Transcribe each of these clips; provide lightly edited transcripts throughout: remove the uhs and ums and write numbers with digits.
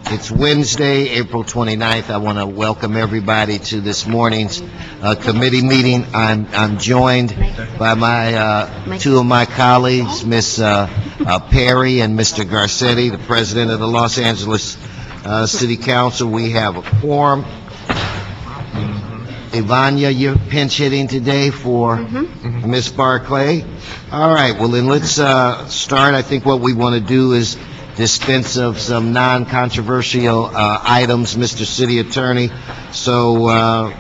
It's Wednesday, April 29th. I want to welcome everybody to this morning's committee meeting. I'm joined by my two of my colleagues, Ms. Perry and Mr. Garcetti, the president of the Los Angeles City Council. We have a quorum. Ivania, you're pinch hitting today for Ms. Barclay. All right, well then let's start. I think what we want to do is dispense of some non-controversial items, Mr. City Attorney. So,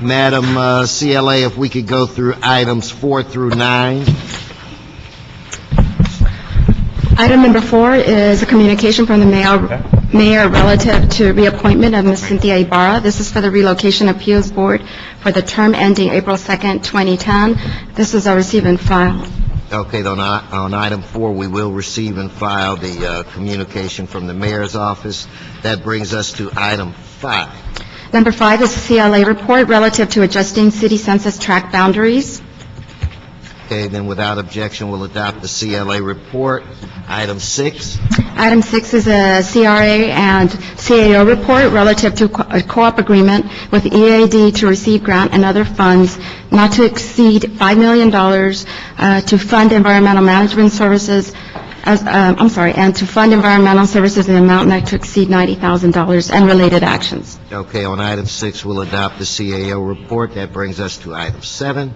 Madam CLA, if we could go through items 4 through 9. Item number 4 is a communication from the mayor relative to reappointment of Ms. Cynthia Ibarra. This is for the Relocation Appeals Board for the term ending April 2nd, 2010. This is a receive and file. Okay, on item 4, we will receive and file the communication from the mayor's office. That brings us to item 5. Number 5 is a CLA report relative to adjusting city census tract boundaries. Okay, then without objection, we'll adopt the CLA report. Item 6. Item 6 is a CRA and CAO report relative to a co-op agreement with EAD to receive grant and other funds not to exceed $5 million to fund environmental management services, and to fund environmental services in an amount not to exceed $90,000 and related actions. Okay, on item 6, we'll adopt the CAO report. That brings us to item 7.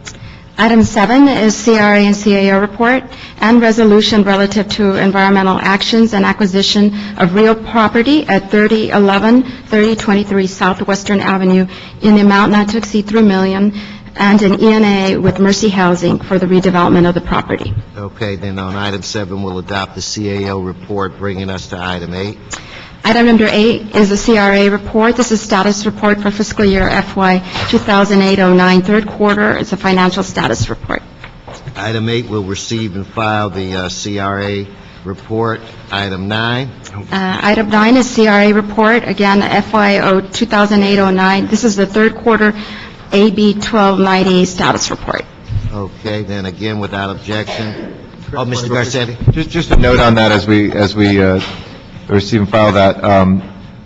Item 7 is CRA and CAO report and resolution relative to environmental actions and acquisition of real property at 3011, 3023 Southwestern Avenue in the amount not to exceed $3 million and an ENA with Mercy Housing for the redevelopment of the property. Okay, then on item 7, we'll adopt the CAO report, bringing us to item 8. Item number 8 is a CRA report. This is status report for fiscal year FY 2008-09, third quarter. It's a financial status report. Item 8 will receive and file the CRA report. Item 9. Item 9 is CRA report, again, FY 2008-09. This is the third quarter AB 1290 status report. Okay, then again, without objection. Oh, Mr. Garcetti. Just a note on that as we receive and file that.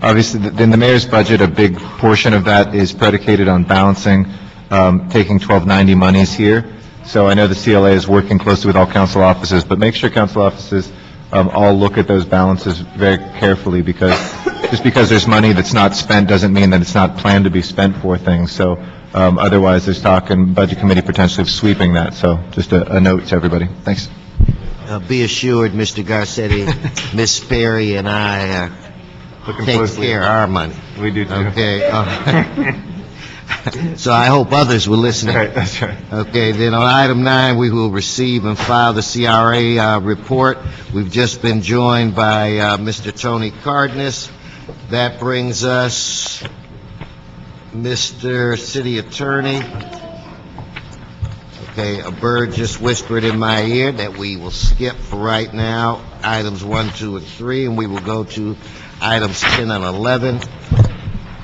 Obviously, in the mayor's budget, a big portion of that is predicated on balancing, taking 1290 monies here. So I know the CLA is working closely with all council offices, but make sure council offices all look at those balances very carefully, because just because there's money that's not spent doesn't mean that it's not planned to be spent for things. So otherwise, there's talk in budget committee potentially of sweeping that. So just a note to everybody. Thanks. Be assured, Mr. Garcetti, Ms. Perry and I take care of our money. We do too. Okay. So I hope others will listen. Right, that's right. Okay, then on item 9, we will receive and file the CRA report. We've just been joined by Mr. Tony Cardenas. That brings us Mr. City Attorney. Okay, a bird just whispered in my ear that we will skip for right now items 1, 2, and 3, and we will go to items 10 and 11.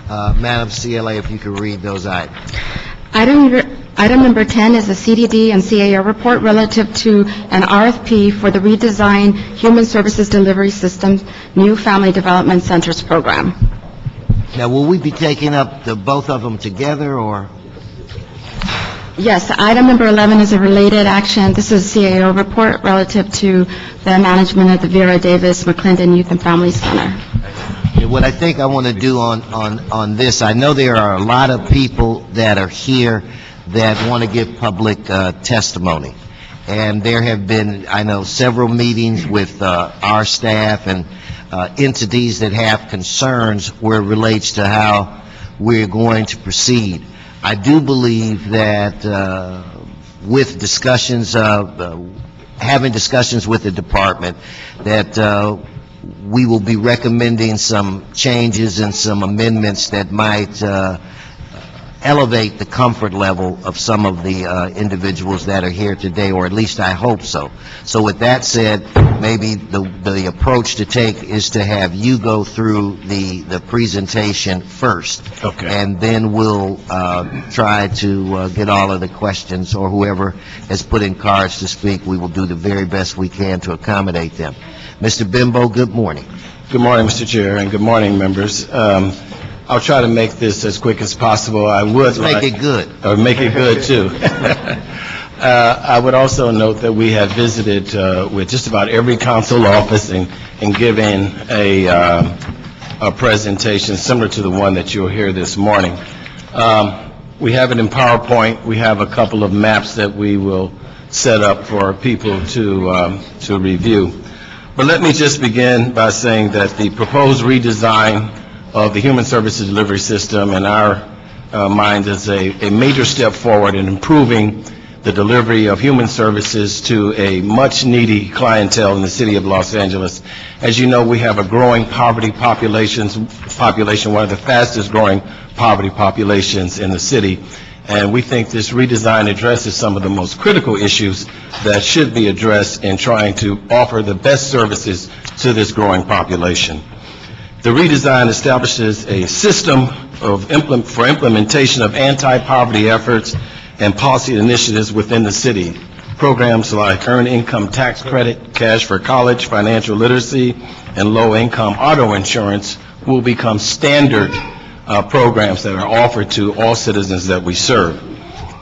Madam CLA, if you could read those items. Item number 10 is a CDD and CAO report relative to an RFP for the Redesign Human Services Delivery System New Family Development Centers program. Now, will we be taking up both of them together, or? Yes, item number 11 is a related action. This is a CAO report relative to the management of the Vera Davis McClendon Youth and Family Center. What I think I want to do on this, I know there are a lot of people that are here that want to give public testimony. And there have been, I know, several meetings with our staff and entities that have concerns where it relates to how we're going to proceed. I do believe that with discussions, having discussions with the department, that we will be recommending some changes and some amendments that might elevate the comfort level of some of the individuals that are here today, or at least I hope so. So with that said, maybe the approach to take is to have you go through the presentation first. Okay. And then we'll try to get all of the questions, or whoever has put in cards to speak, we will do the very best we can to accommodate them. Mr. Bimbo, good morning. Good morning, Mr. Chair, and good morning, members. I'll try to make this as quick as possible. I would Make it good. Or make it good, too. I would also note that we have visited with just about every council office and given a presentation similar to the one that you'll hear this morning. We have it in PowerPoint. We have a couple of maps that we will set up for people to review. But let me just begin by saying that the proposed redesign of the human services delivery system in our mind is a major step forward in improving the delivery of human services to a much needy clientele in the city of Los Angeles. As you know, we have a growing poverty population, one of the fastest growing poverty populations in the city. And we think this redesign addresses some of the most critical issues that should be addressed in trying to offer the best services to this growing population. The redesign establishes a system for implementation of anti-poverty efforts and policy initiatives within the city. Programs like Earned Income Tax Credit, Cash for College, Financial Literacy, and Low-Income Auto Insurance will become standard programs that are offered to all citizens that we serve.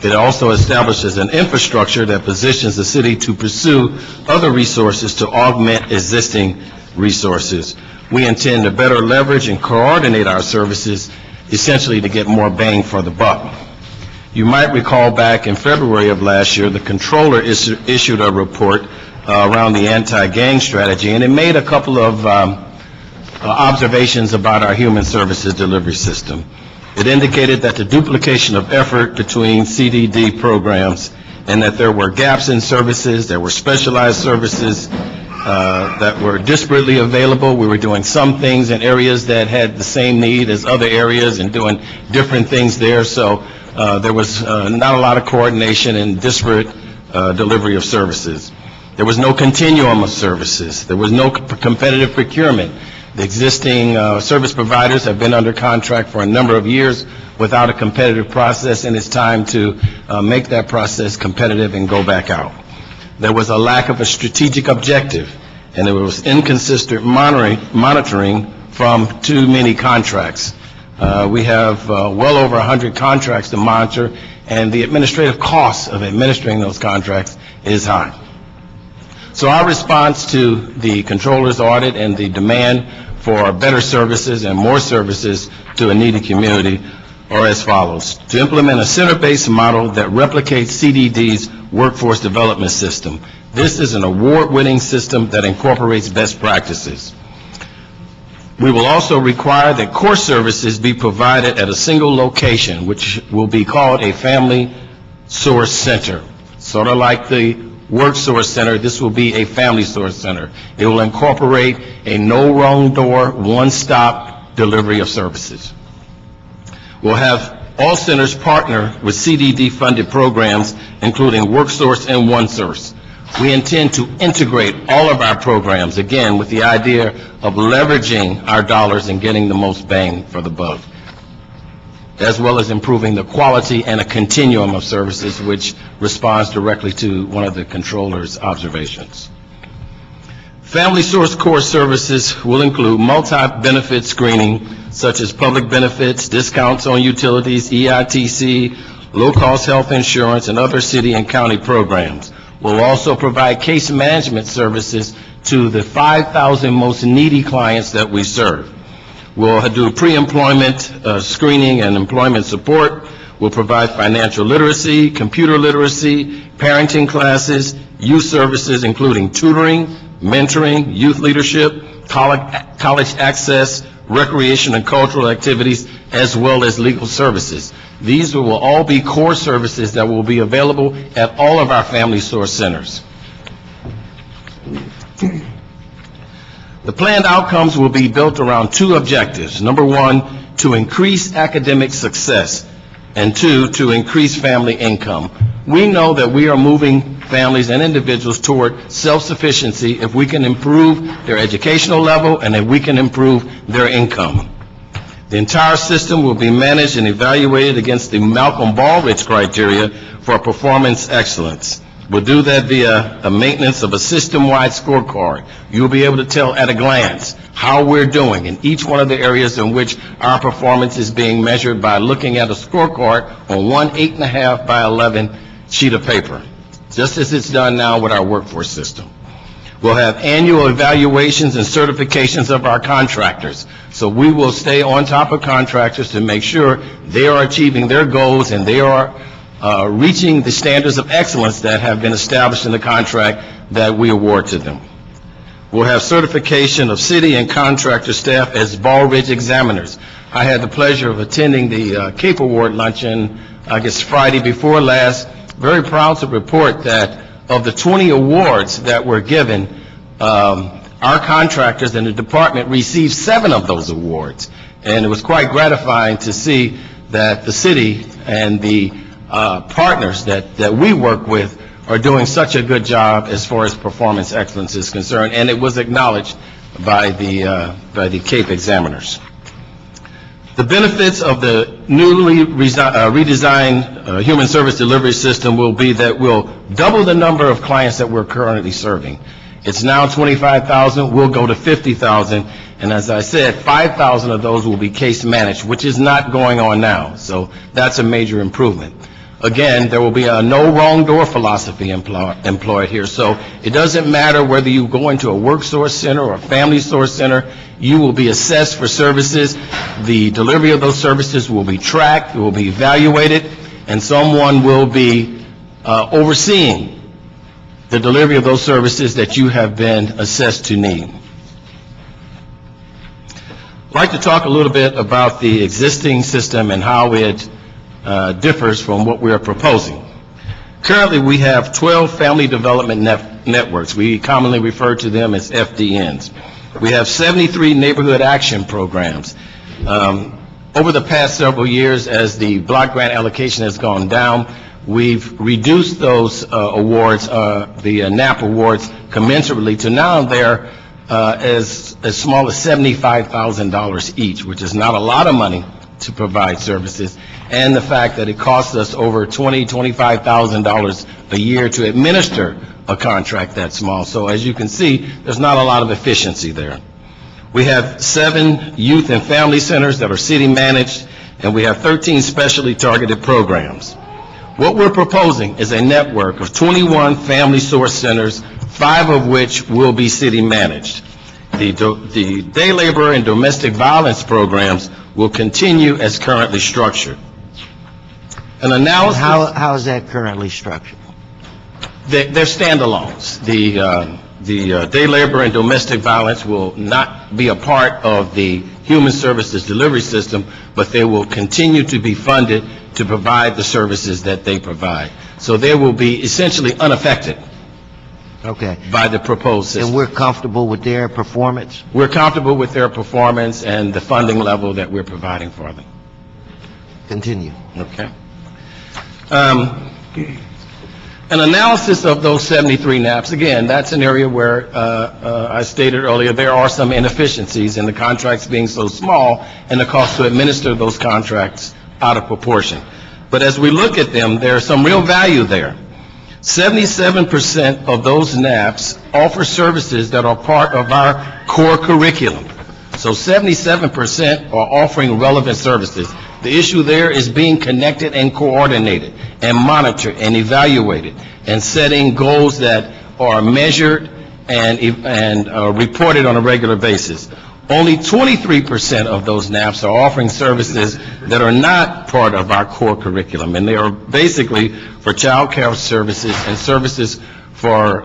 It also establishes an infrastructure that positions the city to pursue other resources to augment existing resources. We intend to better leverage and coordinate our services, essentially to get more bang for the buck. You might recall back in February of last year, the controller issued a report around the anti-gang strategy, and it made a couple of observations about our human services delivery system. It indicated that the duplication of effort between CDD programs and that there were gaps in services, there were specialized services that were disparately available. We were doing some things in areas that had the same need as other areas and doing different things there. So there was not a lot of coordination and disparate delivery of services. There was no continuum of services. There was no competitive procurement. The existing service providers have been under contract for a number of years without a competitive process, and it's time to make that process competitive and go back out. There was a lack of a strategic objective, and there was inconsistent monitoring from too many contracts. We have well over 100 contracts to monitor, and the administrative costs of administering those contracts is high. So our response to the controller's audit and the demand for better services and more services to a needy community are as follows. To implement a center-based model that replicates CDD's workforce development system. This is an award-winning system that incorporates best practices. We will also require that core services be provided at a single location, which will be called a family source center. Sort of like the work source center, this will be a family source center. It will incorporate a no wrong door, one-stop delivery of services. We'll have all centers partner with CDD-funded programs, including WorkSource and OneSource. We intend to integrate all of our programs, again, with the idea of leveraging our dollars and getting the most bang for the buck, as well as improving the quality and a continuum of services, which responds directly to one of the controller's observations. Family source core services will include multi-benefit screening, such as public benefits, discounts on utilities, EITC, low-cost health insurance, and other city and county programs. We'll also provide case management services to the 5,000 most needy clients that we serve. We'll do pre-employment screening and employment support. We'll provide financial literacy, computer literacy, parenting classes, youth services, including tutoring, mentoring, youth leadership, college access, recreation and cultural activities, as well as legal services. These will all be core services that will be available at all of our family source centers. The planned outcomes will be built around two objectives. Number one, to increase academic success, and two, to increase family income. We know that we are moving families and individuals toward self-sufficiency if we can improve their educational level and if we can improve their income. The entire system will be managed and evaluated against the Malcolm Baldrige criteria for performance excellence. We'll do that via a maintenance of a system-wide scorecard. You'll be able to tell at a glance how we're doing in each one of the areas in which our performance is being measured by looking at a scorecard on one 8.5 by 11 sheet of paper, just as it's done now with our workforce system. We'll have annual evaluations and certifications of our contractors. So we will stay on top of contractors to make sure they are achieving their goals and they are reaching the standards of excellence that have been established in the contract that we award to them. We'll have certification of city and contractor staff as Ball Ridge examiners. I had the pleasure of attending the CAPE Award luncheon, I guess Friday before last. Very proud to report that of the 20 awards that were given, our contractors in the department received 7 of those awards. And it was quite gratifying to see that the city and the partners that we work with are doing such a good job as far as performance excellence is concerned, and it was acknowledged by the CAPE examiners. The benefits of the newly redesigned human service delivery system will be that we'll double the number of clients that we're currently serving. It's now 25,000, we'll go to 50,000, and as I said, 5,000 of those will be case managed, which is not going on now, so that's a major improvement. Again, there will be a no wrong door philosophy employed here, so it doesn't matter whether you go into a work source center or a family source center, you will be assessed for services. The delivery of those services will be tracked, it will be evaluated, and someone will be overseeing the delivery of those services that you have been assessed to need. I'd like to talk a little bit about the existing system and how it differs from what we are proposing. Currently, we have 12 family development networks. We commonly refer to them as FDNs. We have 73 neighborhood action programs. Over the past several years, as the block grant allocation has gone down, we've reduced those awards, the NAP awards, commensurately to now they're as small as $75,000 each, which is not a lot of money to provide services, and the fact that it costs us over $25,000 a year to administer a contract that small. So as you can see, there's not a lot of efficiency there. We have 7 youth and family centers that are city managed, and we have 13 specially targeted programs. What we're proposing is a network of 21 family source centers, 5 of which will be city managed. The day labor and domestic violence programs will continue as currently structured. An analysis... How is that currently structured? They're standalones. The day labor and domestic violence will not be a part of the human services delivery system, but they will continue to be funded to provide the services that they provide. So they will be essentially unaffected. Okay. By the proposed system. And we're comfortable with their performance? We're comfortable with their performance and the funding level that we're providing for them. Continue. Okay. An analysis of those 73 NAPs, again, that's an area where I stated earlier there are some inefficiencies in the contracts being so small and the cost to administer those contracts out of proportion. But as we look at them, there's some real value there. 77% of those NAPs offer services that are part of our core curriculum. So 77% are offering relevant services. The issue there is being connected and coordinated and monitored and evaluated and setting goals that are measured and reported on a regular basis. Only 23% of those NAPs are offering services that are not part of our core curriculum, and they are basically for child care services and services for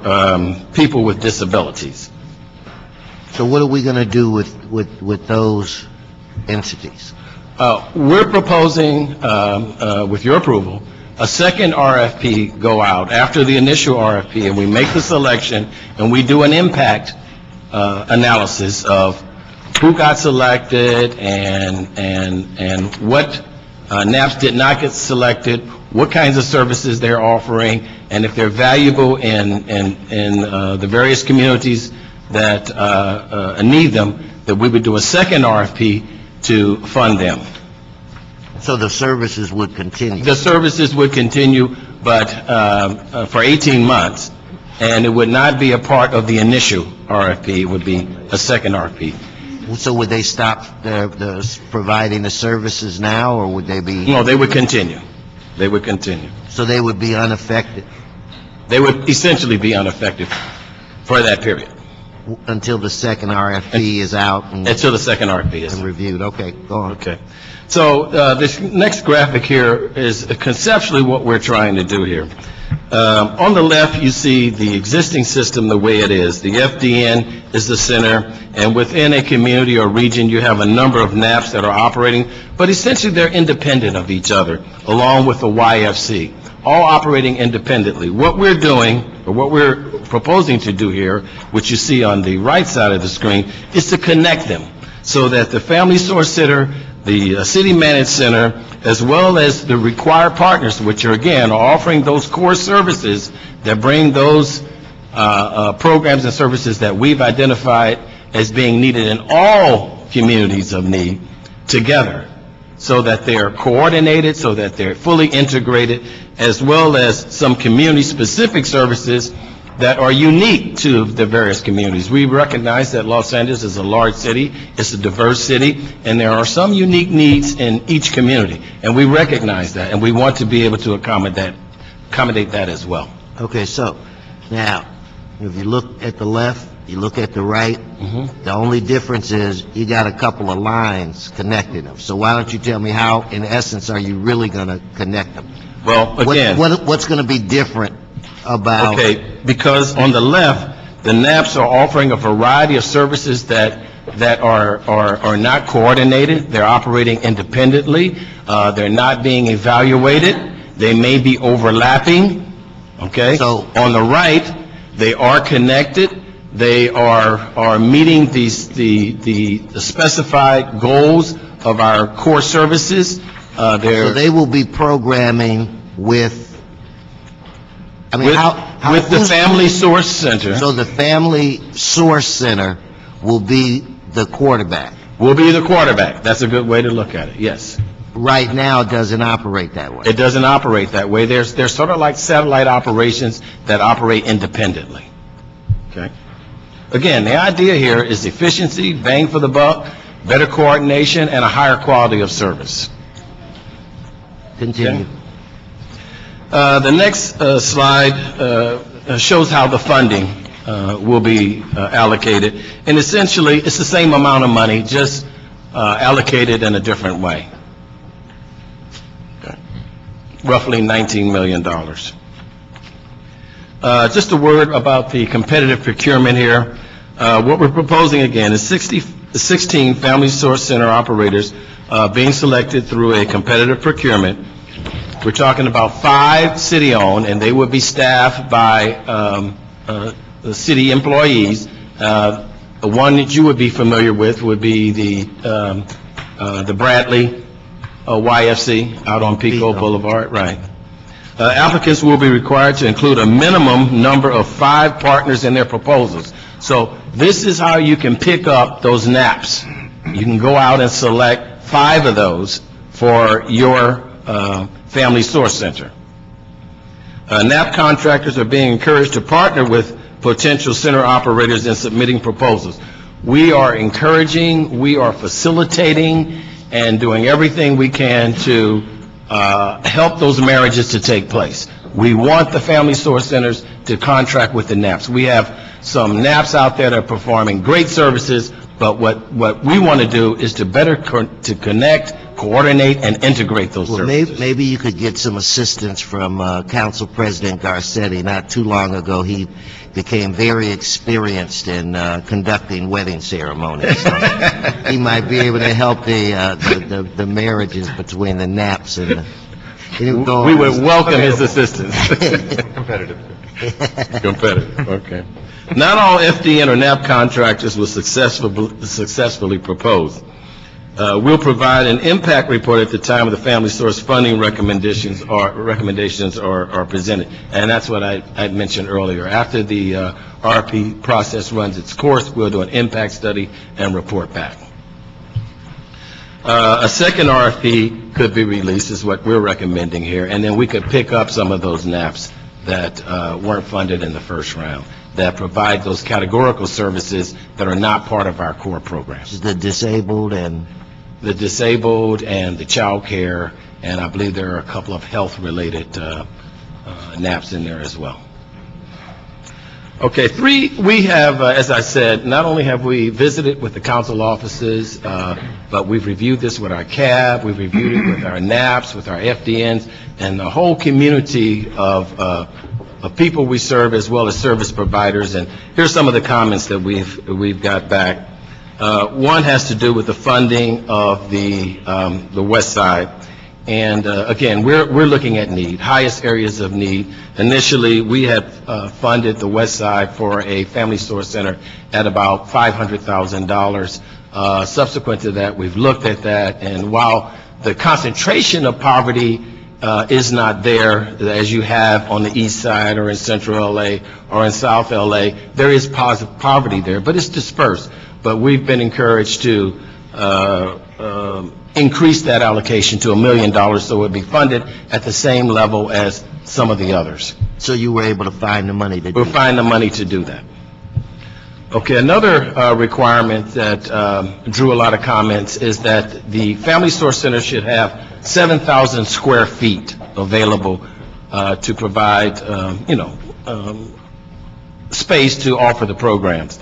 people with disabilities. So what are we going to do with those entities? We're proposing, with your approval, a second RFP go out after the initial RFP, and we make the selection, and we do an impact analysis of who got selected and what NAPs did not get selected, what kinds of services they're offering, and if they're valuable in the various communities that need them, that we would do a second RFP to fund them. So the services would continue? The services would continue, but for 18 months, and it would not be a part of the initial RFP. It would be a second RFP. So would they stop providing the services now, or would they be, No, they would continue. They would continue. so they would be unaffected They would essentially be unaffected for that period, until the second RFP is out until the second RFP is. and reviewed? Okay, go on. Okay. So this next graphic here is conceptually what we're trying to do here. On the left, you see the existing system the way it is. The FDN is the center, and within a community or region, you have a number of NAPs that are operating, but essentially they're independent of each other, along with the YFC, all operating independently. What we're doing, or what we're proposing to do here, which you see on the right side of the screen, is to connect them so that the Family Source Center, the City Managed Center, as well as the required partners, which are, again, are offering those core services that bring those programs and services that we've identified as being needed in all communities of need together, so that they're coordinated, so that they're fully integrated, as well as some community-specific services that are unique to the various communities. We recognize that Los Angeles is a large city, it's a diverse city, and there are some unique needs in each community, and we recognize that, and we want to be able to accommodate that as well. Okay, so, now, if you look at the left, you look at the right, the only difference is you got a couple of lines connecting them. So why don't you tell me how, in essence, are you really going to connect them? Well, again, What's going to be different about... okay, because on the left, the NAPs are offering a variety of services that are not coordinated. They're operating independently. They're not being evaluated. They may be overlapping. Okay? So- on the right, they are connected. They are meeting the specified goals of our core services. So they will be programming with... I mean, With the Family Source Center, So the Family Source Center will be the quarterback. will be the quarterback. That's a good way to look at it, yes. Right now, it doesn't operate that way. It doesn't operate that way. They're sort of like satellite operations that operate independently. Okay? Again, the idea here is efficiency, bang for the buck, better coordination, and a higher quality of service. Continue. The next slide shows how the funding will be allocated. And essentially, it's the same amount of money, just allocated in a different way. Okay. Roughly $19 million. Just a word about the competitive procurement here. What we're proposing, again, is 16 Family Source Center operators being selected through a competitive procurement. We're talking about 5 city-owned, and they would be staffed by the city employees. The one that you would be familiar with would be the Bradley YFC out on Pico Boulevard, right. Applicants will be required to include a minimum number of 5 partners in their proposals. So this is how you can pick up those NAPs. You can go out and select 5 of those for your Family Source Center. NAP contractors are being encouraged to partner with potential center operators in submitting proposals. We are encouraging, we are facilitating, and doing everything we can to help those marriages to take place. We want the Family Source Centers to contract with the NAPs. We have some NAPs out there that are performing great services, but what we want to do is to better to connect, coordinate, and integrate those services. Maybe you could get some assistance from Council President Garcetti. Not too long ago, he became very experienced in conducting wedding ceremonies. So he might be able to help the marriages between the NAPs and the... We would welcome his assistance. Competitive, okay. Not all FDN or NAP contractors will successfully propose. We'll provide an impact report at the time of the Family Source funding recommendations are presented. And that's what I mentioned earlier. After the RP process runs its course, we'll do an impact study and report back. A second RFP could be released, is what we're recommending here, and then we could pick up some of those NAPs that weren't funded in the first round, that provide those categorical services that are not part of our core programs. The disabled and... The disabled and the child care, and I believe there are a couple of health-related NAPs in there as well. Okay, we have, as I said, not only have we visited with the council offices, but we've reviewed this with our CAB, we've reviewed it with our NAPs, with our FDNs, and the whole community of people we serve, as well as service providers. And here's some of the comments that we've got back. One has to do with the funding of the West Side. And again, we're looking at need, highest areas of need. Initially, we had funded the West Side for a family store center at about $500,000. Subsequent to that, we've looked at that, and while the concentration of poverty is not there, as you have on the East Side or in Central LA or in South LA, there is poverty there, but it's dispersed. But we've been encouraged to increase that allocation to $1 million, so it would be funded at the same level as some of the others. So you were able to find the money to do We'll that? find the money to do that. Okay, another requirement that drew a lot of comments is that the family store center should have 7,000 square feet available to provide, space to offer the programs.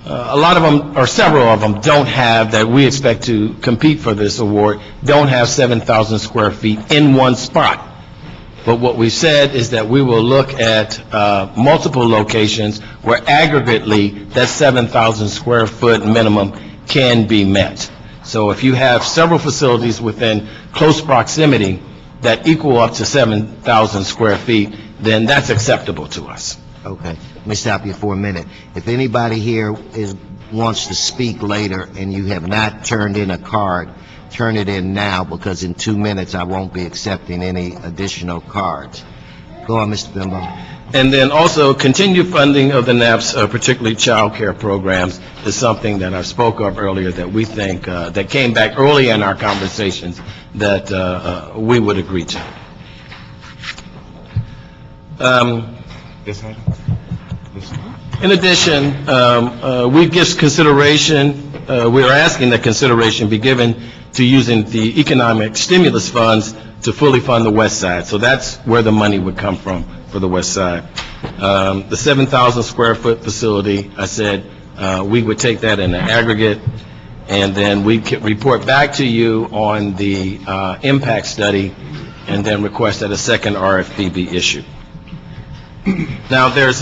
A lot of them, or several of them, don't have, that we expect to compete for this award, don't have 7,000 square feet in one spot. But what we said is that we will look at multiple locations where aggregately that 7,000 square foot minimum can be met. So if you have several facilities within close proximity that equal up to 7,000 square feet, then that's acceptable to us. Okay. Let me stop you for a minute. If anybody here wants to speak later and you have not turned in a card, turn it in now, because in 2 minutes I won't be accepting any additional cards. Go on, Mr. Bimbo. And then also, continued funding of the NAPS, particularly child care programs, is something that I spoke of earlier that we think, that came back early in our conversations, that we would agree to. In addition, we give consideration, we are asking that consideration be given to using the economic stimulus funds to fully fund the West Side. So that's where the money would come from for the West Side. The 7,000 square foot facility, I said, we would take that in the aggregate, and then we could report back to you on the impact study, and then request that a second RFP be issued. Now, there's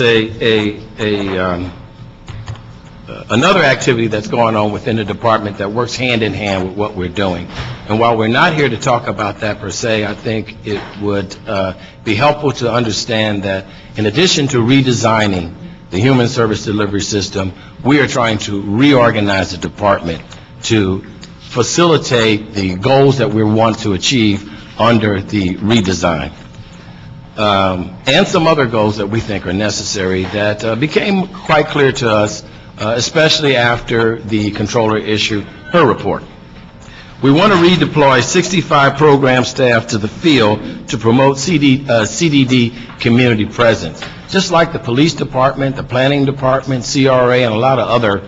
another activity that's going on within the department that works hand in hand with what we're doing. And while we're not here to talk about that per se, I think it would be helpful to understand that in addition to redesigning the human service delivery system, we are trying to reorganize the department to facilitate the goals that we want to achieve under the redesign. And some other goals that we think are necessary that became quite clear to us, especially after the controller issued her report. We want to redeploy 65 program staff to the field to promote CDD community presence. Just like the police department, the planning department, CRA, and a lot of other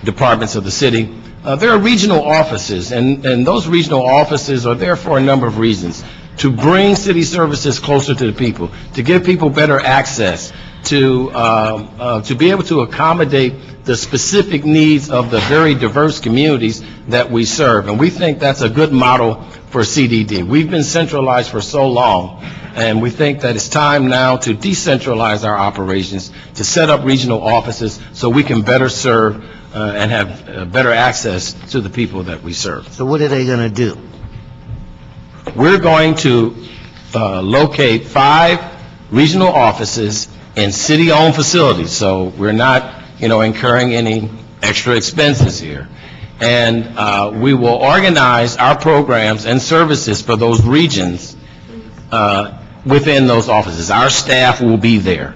departments of the city, there are regional offices, and those regional offices are there for a number of reasons. To bring city services closer to the people, to give people better access, to be able to accommodate the specific needs of the very diverse communities that we serve. And we think that's a good model for CDD. We've been centralized for so long, and we think that it's time now to decentralize our operations, to set up regional offices so we can better serve and have better access to the people that we serve. So what are they going to do? We're going to locate 5 regional offices in city-owned facilities, so we're not, incurring any extra expenses here. And we will organize our programs and services for those regions within those offices. Our staff will be there,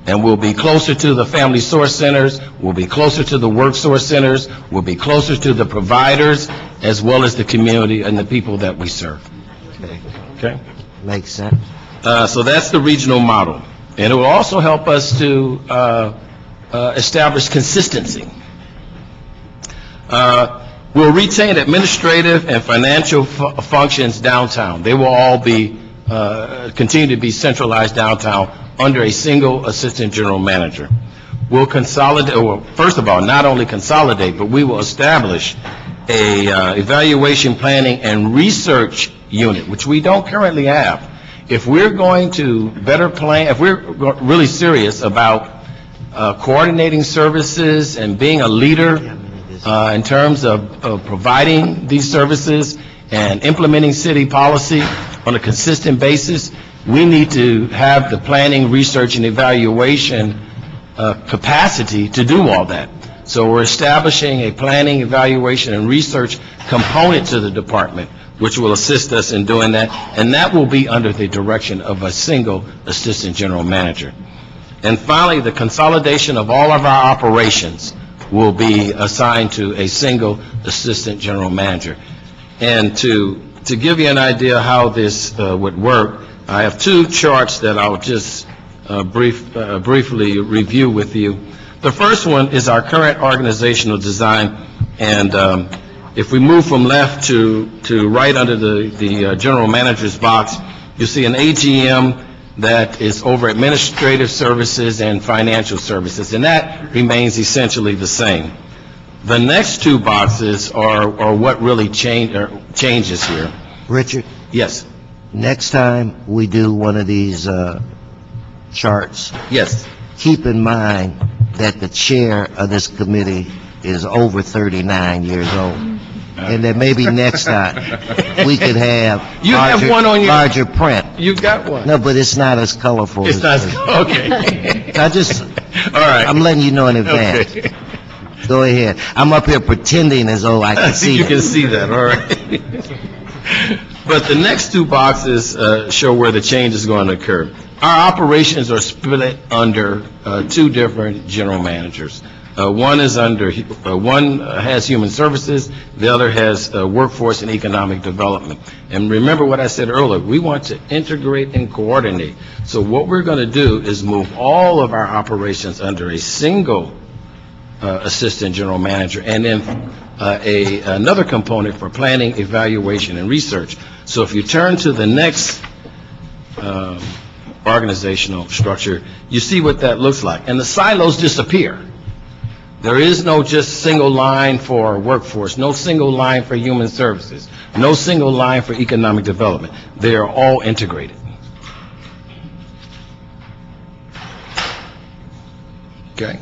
and we'll be closer to the family source centers, we'll be closer to the work source centers, we'll be closer to the providers, as well as the community and the people that we serve. Okay. Makes sense. So that's the regional model. And it will also help us to establish consistency. We'll retain administrative and financial functions downtown. They will all be, continue to be centralized downtown under a single assistant general manager. We'll consolidate, well, first of all, not only consolidate, but we will establish a evaluation, planning, and research unit, which we don't currently have. If we're going to better plan, if we're really serious about coordinating services and being a leader in terms of providing these services and implementing city policy on a consistent basis, we need to have the planning, research, and evaluation capacity to do all that. So we're establishing a planning, evaluation, and research component to the department, which will assist us in doing that, and that will be under the direction of a single assistant general manager. And finally, the consolidation of all of our operations will be assigned to a single assistant general manager. And to give you an idea how this would work, I have two charts that I'll just briefly review with you. The first one is our current organizational design, and if we move from left to right under the general manager's box, you see an AGM that is over administrative services and financial services, and that remains essentially the same. The next two boxes are what really changes here. Richard, Yes. next time we do one of these charts, Yes. keep in mind that the chair of this committee is over 39 years old. And that maybe next time we could have You have one on your- larger print. You've got one. No, but it's not as colorful It's as... not, okay. All right. I'm letting you know in advance. Okay. Go ahead. I'm up here pretending as though I can see You it. can see that, all right. But the next two boxes show where the change is going to occur. Our operations are split under two different general managers. One has human services, the other has workforce and economic development. And remember what I said earlier, we want to integrate and coordinate. So what we're going to do is move all of our operations under a single assistant general manager, and then another component for planning, evaluation, and research. So if you turn to the next organizational structure, you see what that looks like. And the silos disappear. There is no just single line for workforce, no single line for human services, no single line for economic development. They are all integrated. Okay.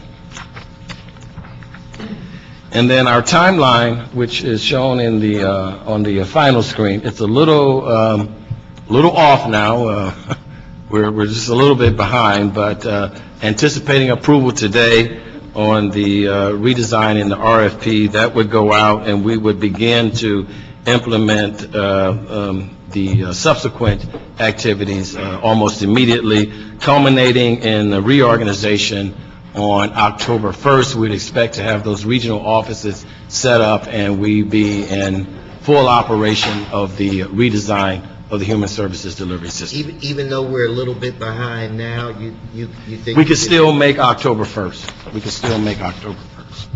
And then our timeline, which is shown in the on the final screen, it's a little off now. We're just a little bit behind, but anticipating approval today on the redesign in the RFP, that would go out, and we would begin to implement the subsequent activities almost immediately, culminating in the reorganization on October 1st. We'd expect to have those regional offices set up, and we be in full operation of the redesign of the human services delivery system. Even though we're a little bit behind now, you think... We could still make October 1st. We could still make October 1st.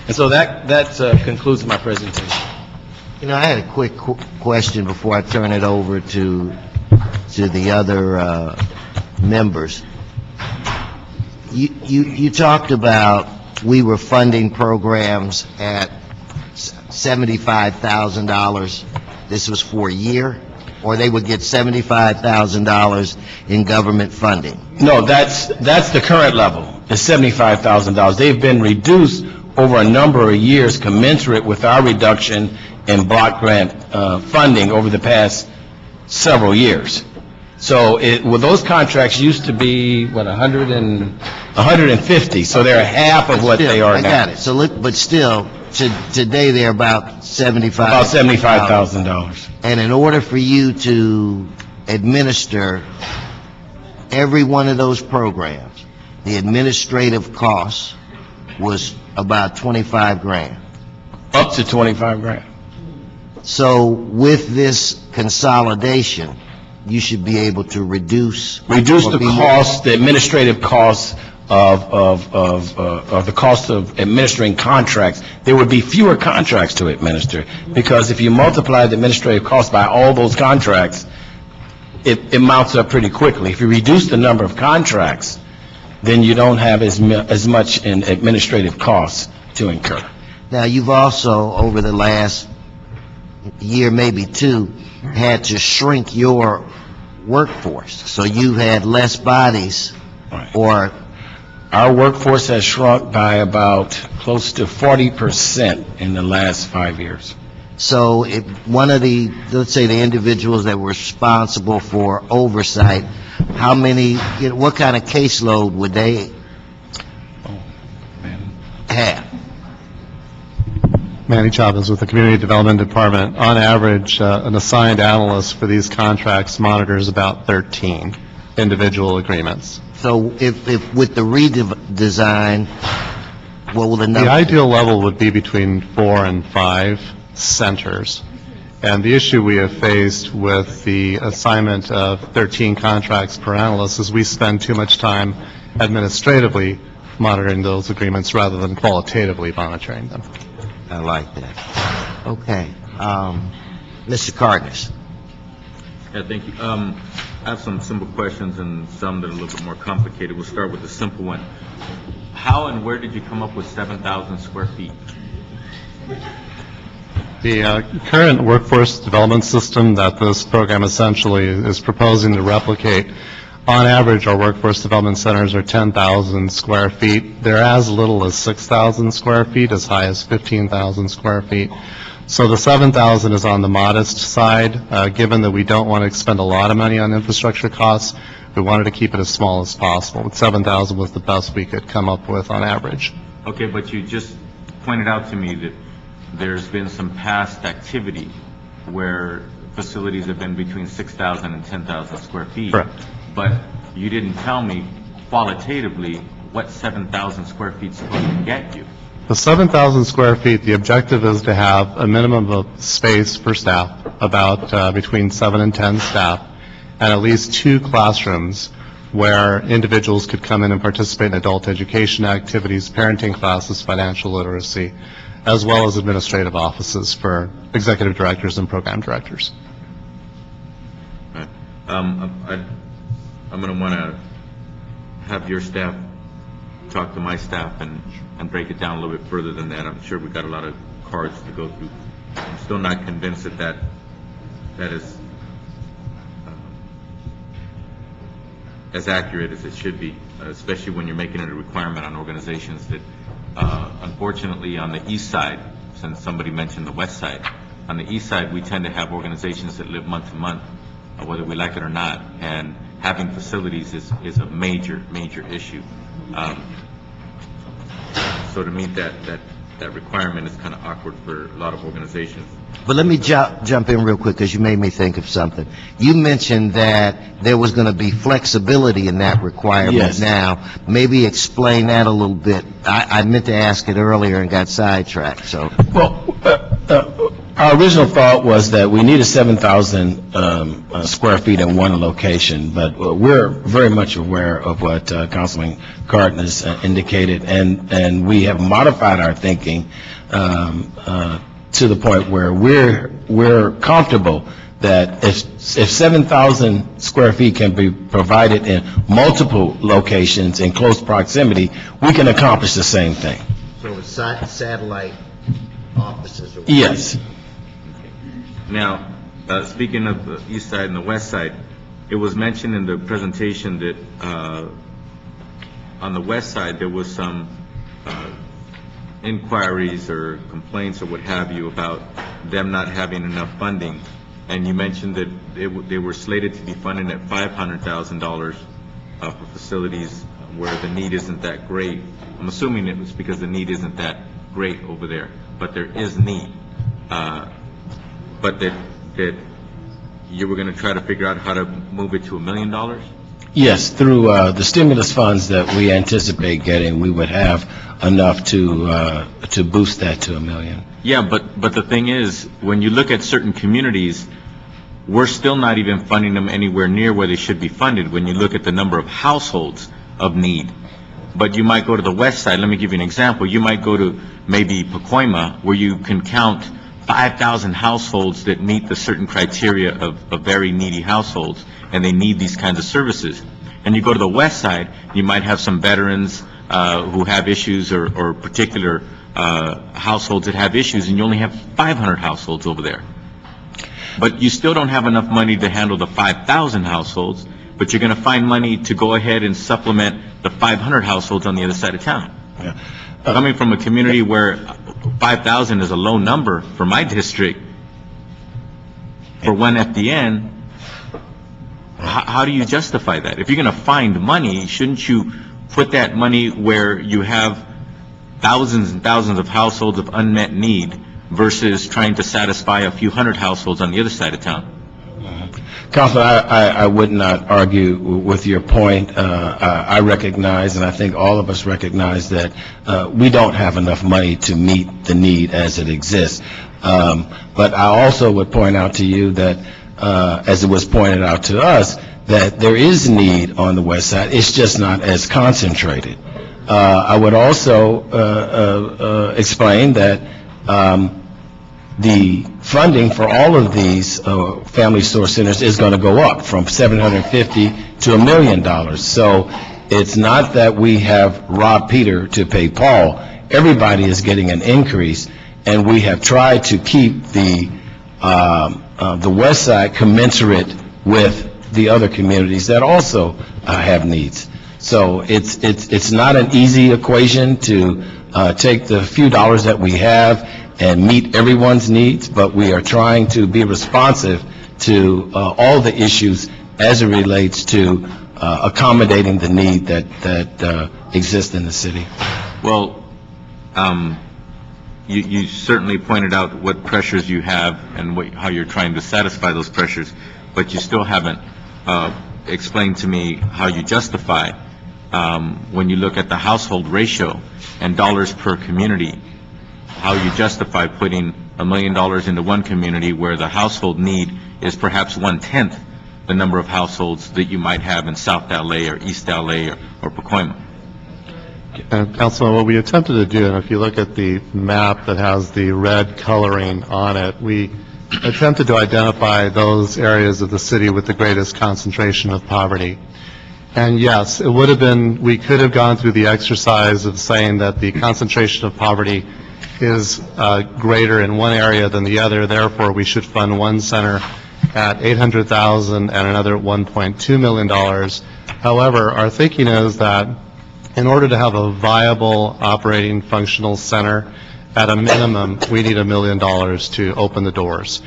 And so that concludes my presentation. You know, I had a quick question before I turn it over to the other members. You talked about we were funding programs at $75,000. This was for a year, or they would get $75,000 in government funding? No, that's the current level, is $75,000. They've been reduced over a number of years commensurate with our reduction in block grant funding over the past several years. So those contracts used to be, 150, so they're half of what they are now. I got it. So, but still, today they're about $75,000. And in order for you to administer every one of those programs, the administrative cost was about $25,000. Up to $25,000. So with this consolidation, you should be able to reduce... Reduce or the be more- cost, the administrative costs of the cost of administering contracts. There would be fewer contracts to administer, because if you multiply the administrative cost by all those contracts, it mounts up pretty quickly. If you reduce the number of contracts, then you don't have as much in administrative costs to incur. Now, you've also, over the last year, maybe two, had to shrink your workforce. So you've had less bodies, Right. or, Our workforce has shrunk by about close to 40% in the last 5 years. so if one of the, let's say, the individuals that were responsible for oversight, how many, what kind of caseload would they have? Manny Chavez with the Community Development Department. On average, an assigned analyst for these contracts monitors about 13 individual agreements. So if with the redesign, what will the number? The ideal level would be between 4 and 5 centers. And the issue we have faced with the assignment of 13 contracts per analyst is we spend too much time administratively monitoring those agreements rather than qualitatively monitoring them. I like that. Okay. Mr. Cardenas. Yeah, thank you. I have some simple questions and some that are a little bit more complicated. We'll start with the simple one. How and where did you come up with 7,000 square feet? The current workforce development system that this program essentially is proposing to replicate, on average, our workforce development centers are 10,000 square feet. They're as little as 6,000 square feet, as high as 15,000 square feet. So the 7,000 is on the modest side. Given that we don't want to expend a lot of money on infrastructure costs, we wanted to keep it as small as possible. But 7,000 was the best we could come up with on average. Okay, but you just pointed out to me that there's been some past activity where facilities have been between 6,000 and 10,000 square feet. Correct. But you didn't tell me qualitatively what 7,000 square feet is supposed to get you. The 7,000 square feet, the objective is to have a minimum of space for staff, about between 7 and 10 staff, and at least 2 classrooms where individuals could come in and participate in adult education activities, parenting classes, financial literacy, as well as administrative offices for executive directors and program directors. Right. I'm going to want to have your staff talk to my staff and break it down a little bit further than that. I'm sure we've got a lot of cards to go through. I'm still not convinced that is as accurate as it should be, especially when you're making it a requirement on organizations that, unfortunately, on the east side, since somebody mentioned the west side, on the east side, we tend to have organizations that live month to month, whether we like it or not, and having facilities is a major, major issue. So to meet that requirement is kind of awkward for a lot of organizations. But let me jump in real quick, because you made me think of something. You mentioned that there was going to be flexibility in that requirement. Yes. Now, maybe explain that a little bit. I meant to ask it earlier and got sidetracked, so. Well, our original thought was that we needed 7,000 square feet in one location, but we're very much aware of what Councilman Cardenas indicated, and we have modified our thinking to the point where we're comfortable that if 7,000 square feet can be provided in multiple locations in close proximity, we can accomplish the same thing. So it's satellite offices or... Yes. Now, speaking of the east side and the west side, it was mentioned in the presentation that on the west side there was some inquiries or complaints or what have you about them not having enough funding, and you mentioned that they were slated to be funded at $500,000 for facilities where the need isn't that great. I'm assuming it was because the need isn't that great over there, but there is need. But that you were going to try to figure out how to move it to $1 million? Yes, through the stimulus funds that we anticipate getting, we would have enough to boost that to $1 million. Yeah, but the thing is, when you look at certain communities, we're still not even funding them anywhere near where they should be funded when you look at the number of households of need. But you might go to the west side. Let me give you an example. You might go to maybe Pacoima, where you can count 5,000 households that meet the certain criteria of very needy households, and they need these kinds of services. And you go to the west side, you might have some veterans who have issues, or particular households that have issues, and you only have 500 households over there. But you still don't have enough money to handle the 5,000 households, but you're going to find money to go ahead and supplement the 500 households on the other side of town. Yeah. Coming from a community where 5,000 is a low number for my district, for one FDN, how do you justify that? If you're going to find money, shouldn't you put that money where you have thousands and thousands of households of unmet need versus trying to satisfy a few hundred households on the other side of town? Councilor, I would not argue with your point. I recognize, and I think all of us recognize, that we don't have enough money to meet the need as it exists. But I also would point out to you that, as it was pointed out to us, that there is need on the west side. It's just not as concentrated. I would also explain that the funding for all of these family source centers is going to go up from $750,000 to $1 million. So it's not that we have robbed Peter to pay Paul. Everybody is getting an increase, and we have tried to keep the west side commensurate with the other communities that also have needs. So it's not an easy equation to take the few dollars that we have and meet everyone's needs, but we are trying to be responsive to all the issues as it relates to accommodating the need that exists in the city. Well, you certainly pointed out what pressures you have and how you're trying to satisfy those pressures, but you still haven't explained to me how you justify, when you look at the household ratio and dollars per community, how you justify putting $1 million into one community where the household need is perhaps 1/10 the number of households that you might have in South LA or East LA or Pacoima. Councilman, what we attempted to do, and if you look at the map that has the red coloring on it, we attempted to identify those areas of the city with the greatest concentration of poverty. And yes, it would have been, we could have gone through the exercise of saying that the concentration of poverty is greater in one area than the other, therefore we should fund one center at $800,000 and another at $1.2 million. However, our thinking is that in order to have a viable operating functional center, at a minimum, we need $1 million to open the doors.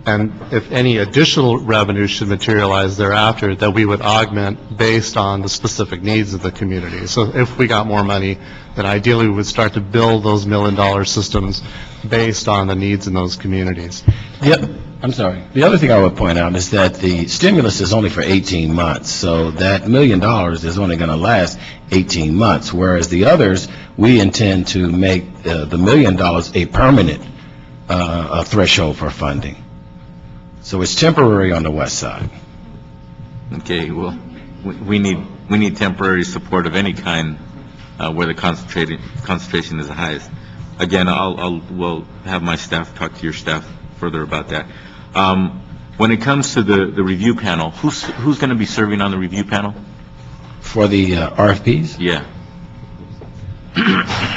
And if any additional revenue should materialize thereafter, that we would augment based on the specific needs of the community. So if we got more money, then ideally we would start to build those $1 million systems based on the needs in those communities. Yep. I'm sorry. The other thing I would point out is that the stimulus is only for 18 months, so that $1 million is only going to last 18 months, whereas the others, we intend to make the $1 million a permanent threshold for funding. So it's temporary on the west side. Okay, well, we need temporary support of any kind where the concentration is the highest. Again, we'll have my staff talk to your staff further about that. When it comes to the review panel, who's going to be serving on the review panel? For the RFPs? Yeah.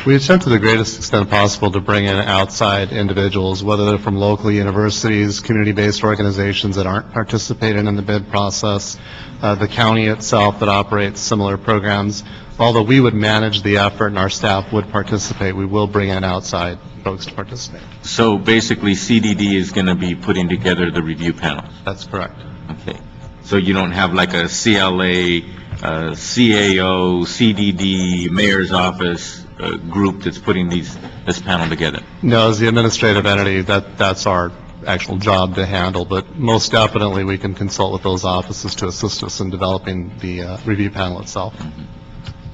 We attempt to the greatest extent possible to bring in outside individuals, whether they're from local universities, community-based organizations that aren't participating in the bid process, the county itself that operates similar programs. Although we would manage the effort and our staff would participate, we will bring in outside folks to participate. So basically, CDD is going to be putting together the review panels? That's correct. Okay. So you don't have like a CLA, CAO, CDD, mayor's office group that's putting this panel together? No, as the administrative entity, that's our actual job to handle, but most definitely we can consult with those offices to assist us in developing the review panel itself.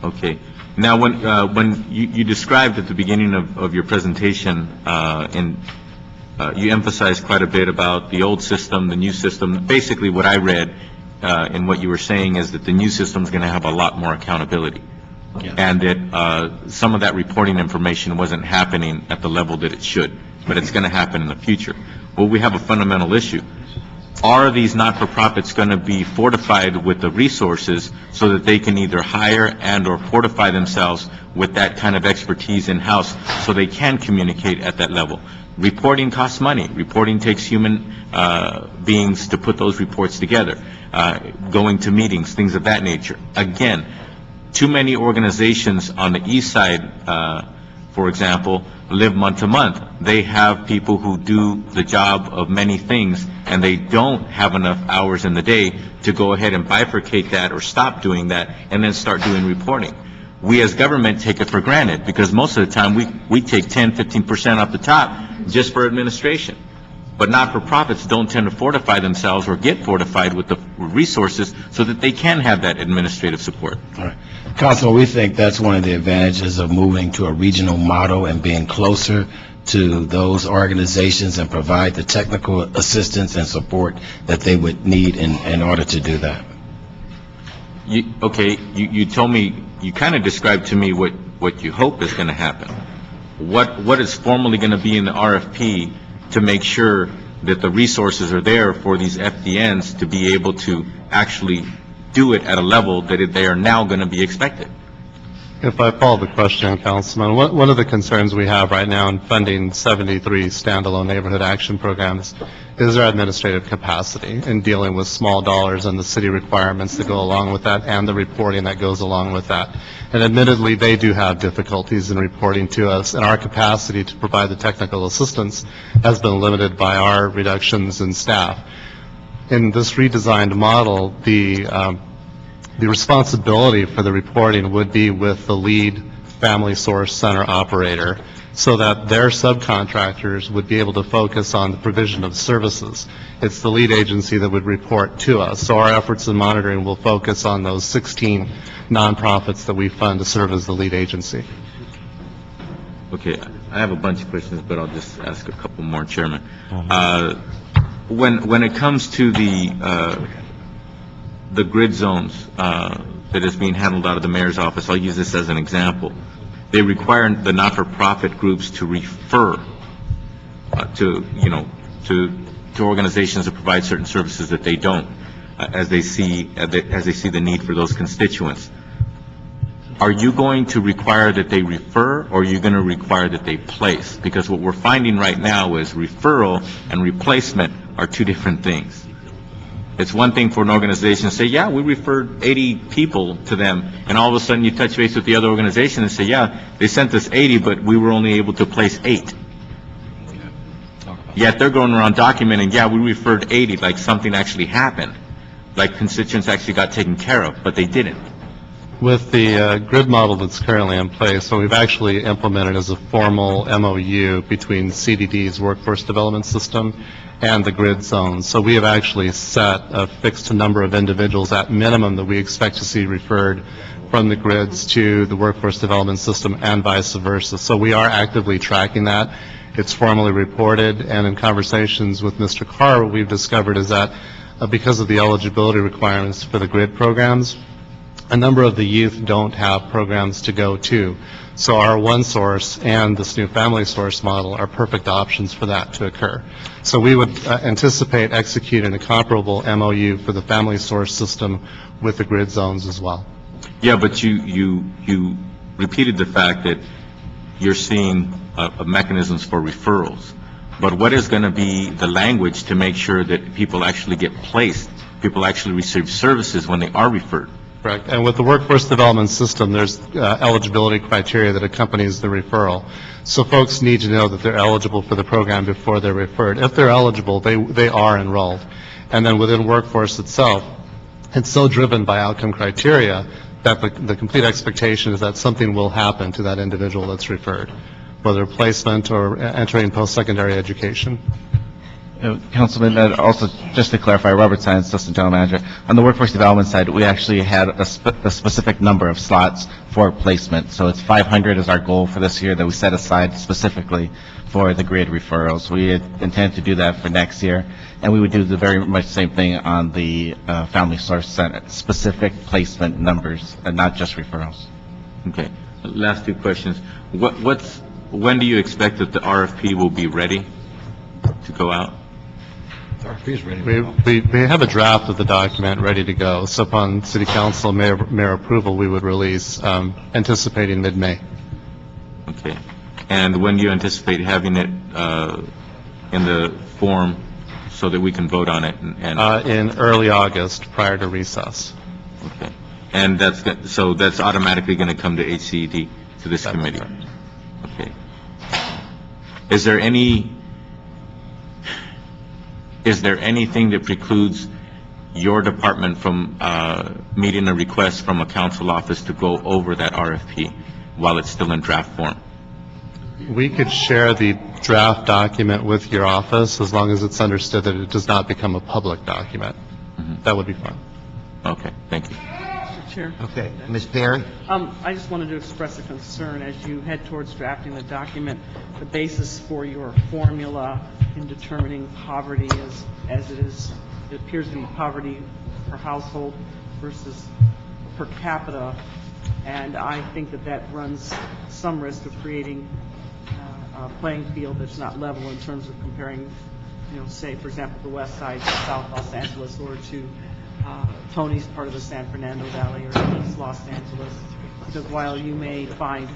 Okay. Now, when you described at the beginning of your presentation, you emphasized quite a bit about the old system, the new system. Basically, what I read in what you were saying is that the new system is going to have a lot more accountability. Yeah. And that some of that reporting information wasn't happening at the level that it should, but it's going to happen in the future. Well, we have a fundamental issue. Are these not-for-profits going to be fortified with the resources so that they can either hire and or fortify themselves with that kind of expertise in-house so they can communicate at that level? Reporting costs money. Reporting takes human beings to put those reports together, going to meetings, things of that nature. Again, too many organizations on the east side, for example, live month to month. They have people who do the job of many things, and they don't have enough hours in the day to go ahead and bifurcate that or stop doing that and then start doing reporting. We as government take it for granted because most of the time we take 10-15% off the top just for administration. But not-for-profits don't tend to fortify themselves or get fortified with the resources so that they can have that administrative support. All right. Councilman, we think that's one of the advantages of moving to a regional model and being closer to those organizations and provide the technical assistance and support that they would need in order to do that. You told me, you kind of described to me what you hope is going to happen. What is formally going to be in the RFP to make sure that the resources are there for these FDNs to be able to actually do it at a level that they are now going to be expected? If I follow the question, Councilman, one of the concerns we have right now in funding 73 standalone neighborhood action programs is our administrative capacity in dealing with small dollars and the city requirements that go along with that and the reporting that goes along with that. And admittedly, they do have difficulties in reporting to us, and our capacity to provide the technical assistance has been limited by our reductions in staff. In this redesigned model, the responsibility for the reporting would be with the lead family source center operator so that their subcontractors would be able to focus on the provision of services. It's the lead agency that would report to us. So our efforts in monitoring will focus on those 16 nonprofits that we fund to serve as the lead agency. Okay, I have a bunch of questions, but I'll just ask a couple more, Chairman. When it comes to the grid zones that is being handled out of the mayor's office, I'll use this as an example. They require the not-for-profit groups to refer to organizations that provide certain services that they don't, as they see the need for those constituents. Are you going to require that they refer, or are you going to require that they place? Because what we're finding right now is referral and replacement are two different things. It's one thing for an organization to say, yeah, we referred 80 people to them, and all of a sudden you touch base with the other organization and say, yeah, they sent us 80, but we were only able to place 8. Yet they're going around documenting, yeah, we referred 80, like something actually happened, like constituents actually got taken care of, but they didn't. With the grid model that's currently in place, so we've actually implemented as a formal MOU between CDD's workforce development system and the grid zones. So we have actually set a fixed number of individuals at minimum that we expect to see referred from the grids to the workforce development system and vice versa. So we are actively tracking that. It's formally reported, and in conversations with Mr. Carr, what we've discovered is that because of the eligibility requirements for the grid programs, a number of the youth don't have programs to go to. So our one source and this new family source model are perfect options for that to occur. So we would anticipate executing a comparable MOU for the family source system with the grid zones as well. Yeah, but you repeated the fact that you're seeing mechanisms for referrals. But what is going to be the language to make sure that people actually get placed, people actually receive services when they are referred? Correct. And with the workforce development system, there's eligibility criteria that accompanies the referral. So folks need to know that they're eligible for the program before they're referred. If they're eligible, they are enrolled. And then within workforce itself, it's so driven by outcome criteria that the complete expectation is that something will happen to that individual that's referred, whether placement or entering post-secondary education. Councilman, also, just to clarify, Robert Science, Assistant General Manager, on the workforce development side, we actually had a specific number of slots for placement. So it's 500 is our goal for this year that we set aside specifically for the grade referrals. We intend to do that for next year, and we would do the very much same thing on the Family Source Center, specific placement numbers, and not just referrals. Okay. Last two questions. When do you expect that the RFP will be ready to go out? We have a draft of the document ready to go, so upon City Council mayor approval, we would release, anticipating mid-May. Okay. And when do you anticipate having it in the form so that we can vote on it? In early August, prior to recess. Okay. And that's automatically going to come to HCED, to this committee? Okay. Is there anything that precludes your department from meeting a request from a council office to go over that RFP while it's still in draft form? We could share the draft document with your office as long as it's understood that it does not become a public document. That would be fine. Okay, thank you. Mr. Chair. Okay. Ms. Perry? I just wanted to express a concern as you head towards drafting the document, the basis for your formula in determining poverty as it appears to be poverty per household versus per capita. And I think that runs some risk of creating a playing field that's not level in terms of comparing, say, for example, the west side to South Los Angeles or to Tony's part of the San Fernando Valley or East Los Angeles. Because while you may find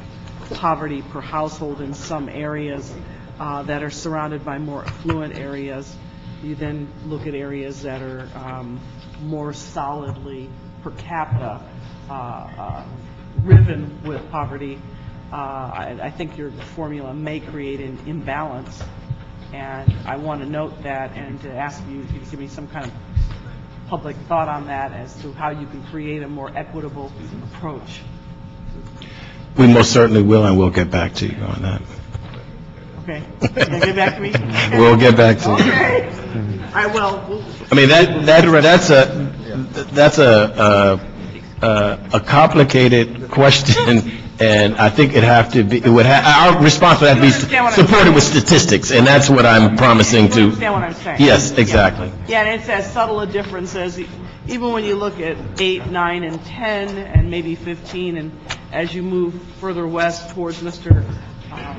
poverty per household in some areas that are surrounded by more affluent areas, you then look at areas that are more solidly per capita riven with poverty. I think your formula may create an imbalance, and I want to note that and to ask you if you could give me some kind of public thought on that as to how you can create a more equitable approach. We most certainly will, and we'll get back to you on that. Okay. You gonna get back to me? We'll get back to you. Okay. I will. I mean, that's a complicated question, and I think our response would have to be supported with statistics, and that's what I'm promising to. You understand what I'm saying? Yes, exactly. Yeah, and it's as subtle a difference as, even when you look at 8, 9, and 10, and maybe 15, and as you move further west towards Mr.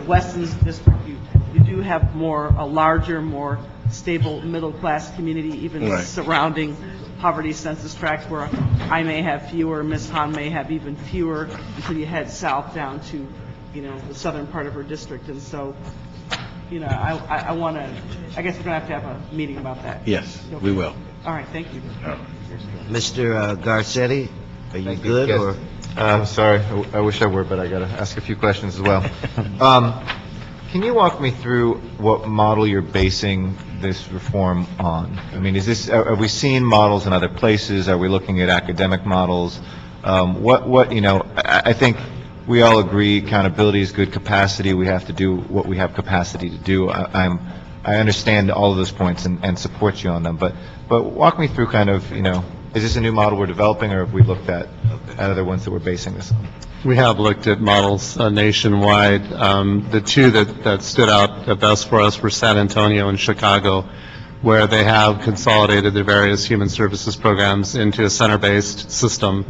Weston's district, you do have a larger, more stable middle-class community, even Right. surrounding poverty census tracts, where I may have fewer, Ms. Hahn may have even fewer, until you head south down to, the southern part of her district. And so, I want to, I guess we're going to have a meeting about that. Yes, we will. All right, thank you. Mr. Garcetti, are you good, Yes. or? I'm sorry, I wish I were, but I got to ask a few questions as well. Can you walk me through what model you're basing this reform on? I mean, are we seeing models in other places? Are we looking at academic models? I think we all agree accountability is good capacity. We have to do what we have capacity to do. I understand all of those points and support you on them, but walk me through kind of, is this a new model we're developing, or have we looked at other ones that we're basing this on? We have looked at models nationwide. The two that stood out the best for us were San Antonio and Chicago, where they have consolidated their various human services programs into a center-based system.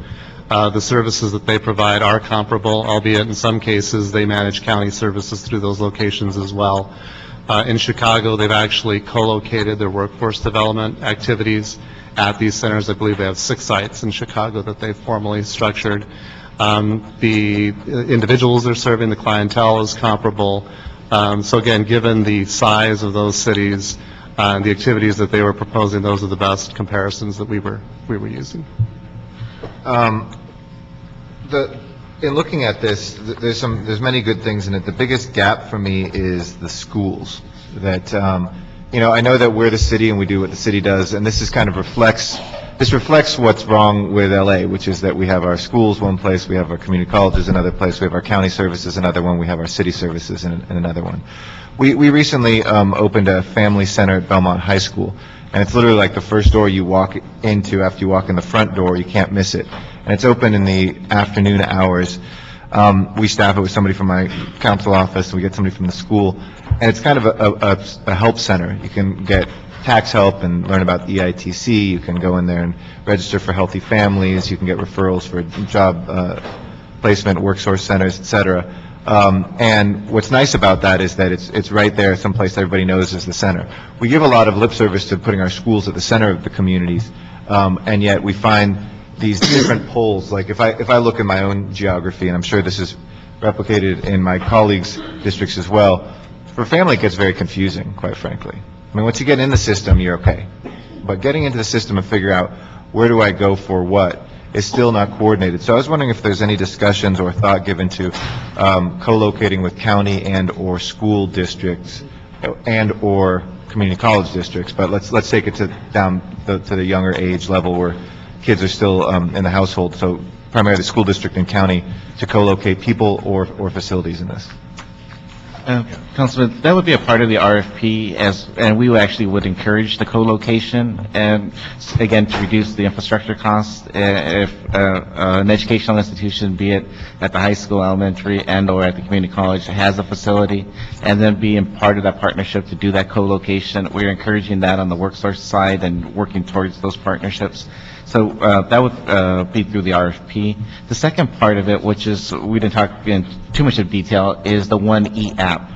The services that they provide are comparable, albeit in some cases they manage county services through those locations as well. In Chicago, they've actually co-located their workforce development activities at these centers. I believe they have 6 sites in Chicago that they've formally structured. The individuals they're serving, the clientele is comparable. So again, given the size of those cities and the activities that they were proposing, those are the best comparisons that we were using. In looking at this, there's many good things in it. The biggest gap for me is the schools. That I know that we're the city and we do what the city does, and this is kind of reflects this reflects what's wrong with LA, which is that we have our schools one place, we have our community colleges another place, we have our county services another one, we have our city services in another one. We recently opened a family center at Belmont High School, and it's literally like the first door you walk into after you walk in the front door. You can't miss it. And it's open in the afternoon hours. We staff it with somebody from my council office, and we get somebody from the school. And it's kind of a help center. You can get tax help and learn about the EITC. You can go in there and register for healthy families. You can get referrals for job placement, work source centers, et cetera. And what's nice about that is that it's right there, someplace everybody knows is the center. We give a lot of lip service to putting our schools at the center of the communities, and yet we find these different poles. Like if I look at my own geography, and I'm sure this is replicated in my colleagues' districts as well, for family it gets very confusing, quite frankly. I mean, once you get in the system, you're okay. But getting into the system and figure out where do I go for what is still not coordinated. So I was wondering if there's any discussions or thought given to co-locating with county and or school districts and or community college districts. But let's take it down to the younger age level where kids are still in the household. So primarily the school district and county to co-locate people or facilities in this. Councilman, that would be a part of the RFP, and we actually would encourage the co-location, and again, to reduce the infrastructure costs. If an educational institution, be it at the high school, elementary, and/or at the community college, has a facility, and then being part of that partnership to do that co-location, we're encouraging that on the worksource side and working towards those partnerships. So that would be through the RFP. The second part of it, which is we didn't talk in too much of detail, is the One E-app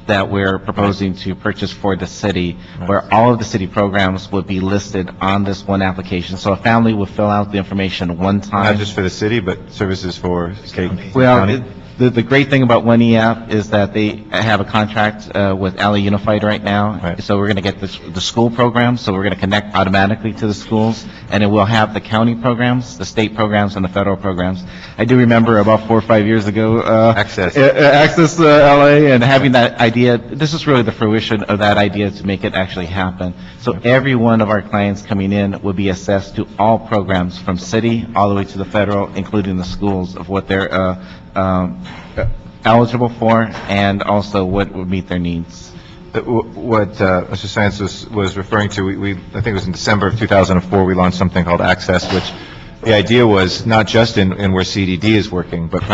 that we're proposing to purchase for the city, where all of the city programs would be listed on this one application. So a family would fill out the information one time. Not just for the city, but services for state and Well, county? the great thing about One E-app is that they have a contract with LA Unified right now. Right. So we're going to get the school programs, so we're going to connect automatically to the schools, and it will have the county programs, the state programs, and the federal programs. I do remember about 4 or 5 years ago, Access. Access LA, and having that idea. This is really the fruition of that idea to make it actually happen. So every one of our clients coming in will be assessed to all programs from city all the way to the federal, including the schools, of what they're eligible for, and also what would meet their needs. What Mr. Science was referring to, I think it was in December of 2004, we launched something called Access, which the idea was not just in where CDD is working, but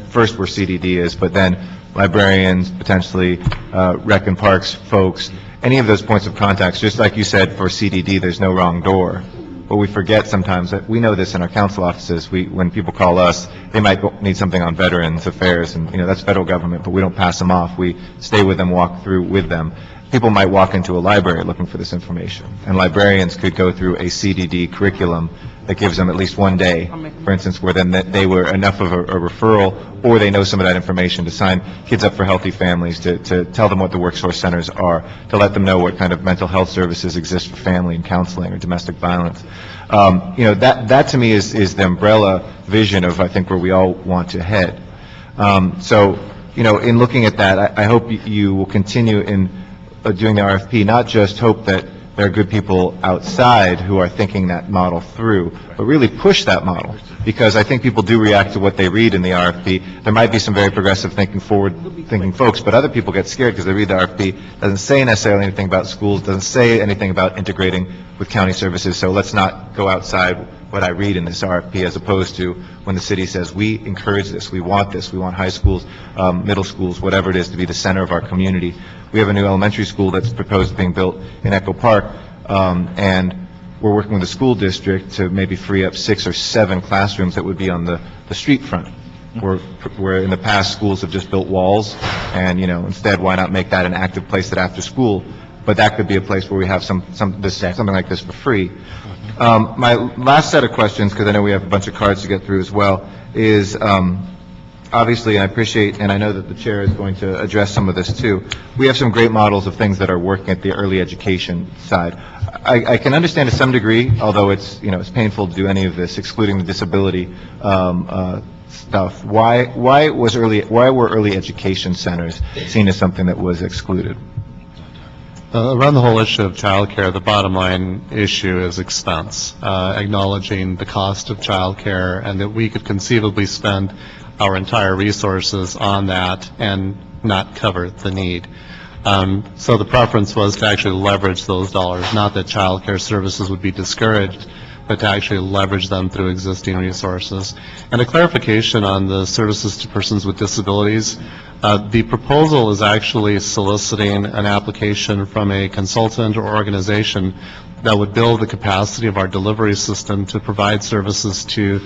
first where CDD is, but then librarians, potentially rec and parks folks, any of those points of contacts. Just like you said, for CDD, there's no wrong door. But we forget sometimes that we know this in our council offices. When people call us, they might need something on Veterans Affairs, and that's federal government, but we don't pass them off. We stay with them, walk through with them. People might walk into a library looking for this information, and librarians could go through a CDD curriculum that gives them at least one day, for instance, where then they were enough of a referral, or they know some of that information to sign kids up for healthy families, to tell them what the worksource centers are, to let them know what kind of mental health services exist for family and counseling or domestic violence. That to me is the umbrella vision of, I think, where we all want to head. In looking at that, I hope you will continue in doing the RFP, not just hope that there are good people outside who are thinking that model through, but really push that model, because I think people do react to what they read in the RFP. There might be some very progressive thinking, forward-thinking folks, but other people get scared because they read the RFP. It doesn't say necessarily anything about schools, doesn't say anything about integrating with county services, so let's not go outside what I read in this RFP, as opposed to when the city says, we encourage this, we want high schools, middle schools, whatever it is, to be the center of our community. We have a new elementary school that's proposed being built in Echo Park, and we're working with the school district to maybe free up 6 or 7 classrooms that would be on the street front, where in the past schools have just built walls, and instead why not make that an active place that after school, but that could be a place where we have something like this for free. My last set of questions, because I know we have a bunch of cards to get through as well, is obviously, and I appreciate, and I know that the chair is going to address some of this too, we have some great models of things that are working at the early education side. I can understand to some degree, although it's painful to do any of this, excluding the disability stuff. Why were early education centers seen as something that was excluded? Around the whole issue of childcare, the bottom line issue is expense, acknowledging the cost of childcare and that we could conceivably spend our entire resources on that and not cover the need. So the preference was to actually leverage those dollars, not that childcare services would be discouraged, but to actually leverage them through existing resources. And a clarification on the services to persons with disabilities, the proposal is actually soliciting an application from a consultant or organization that would build the capacity of our delivery system to provide services to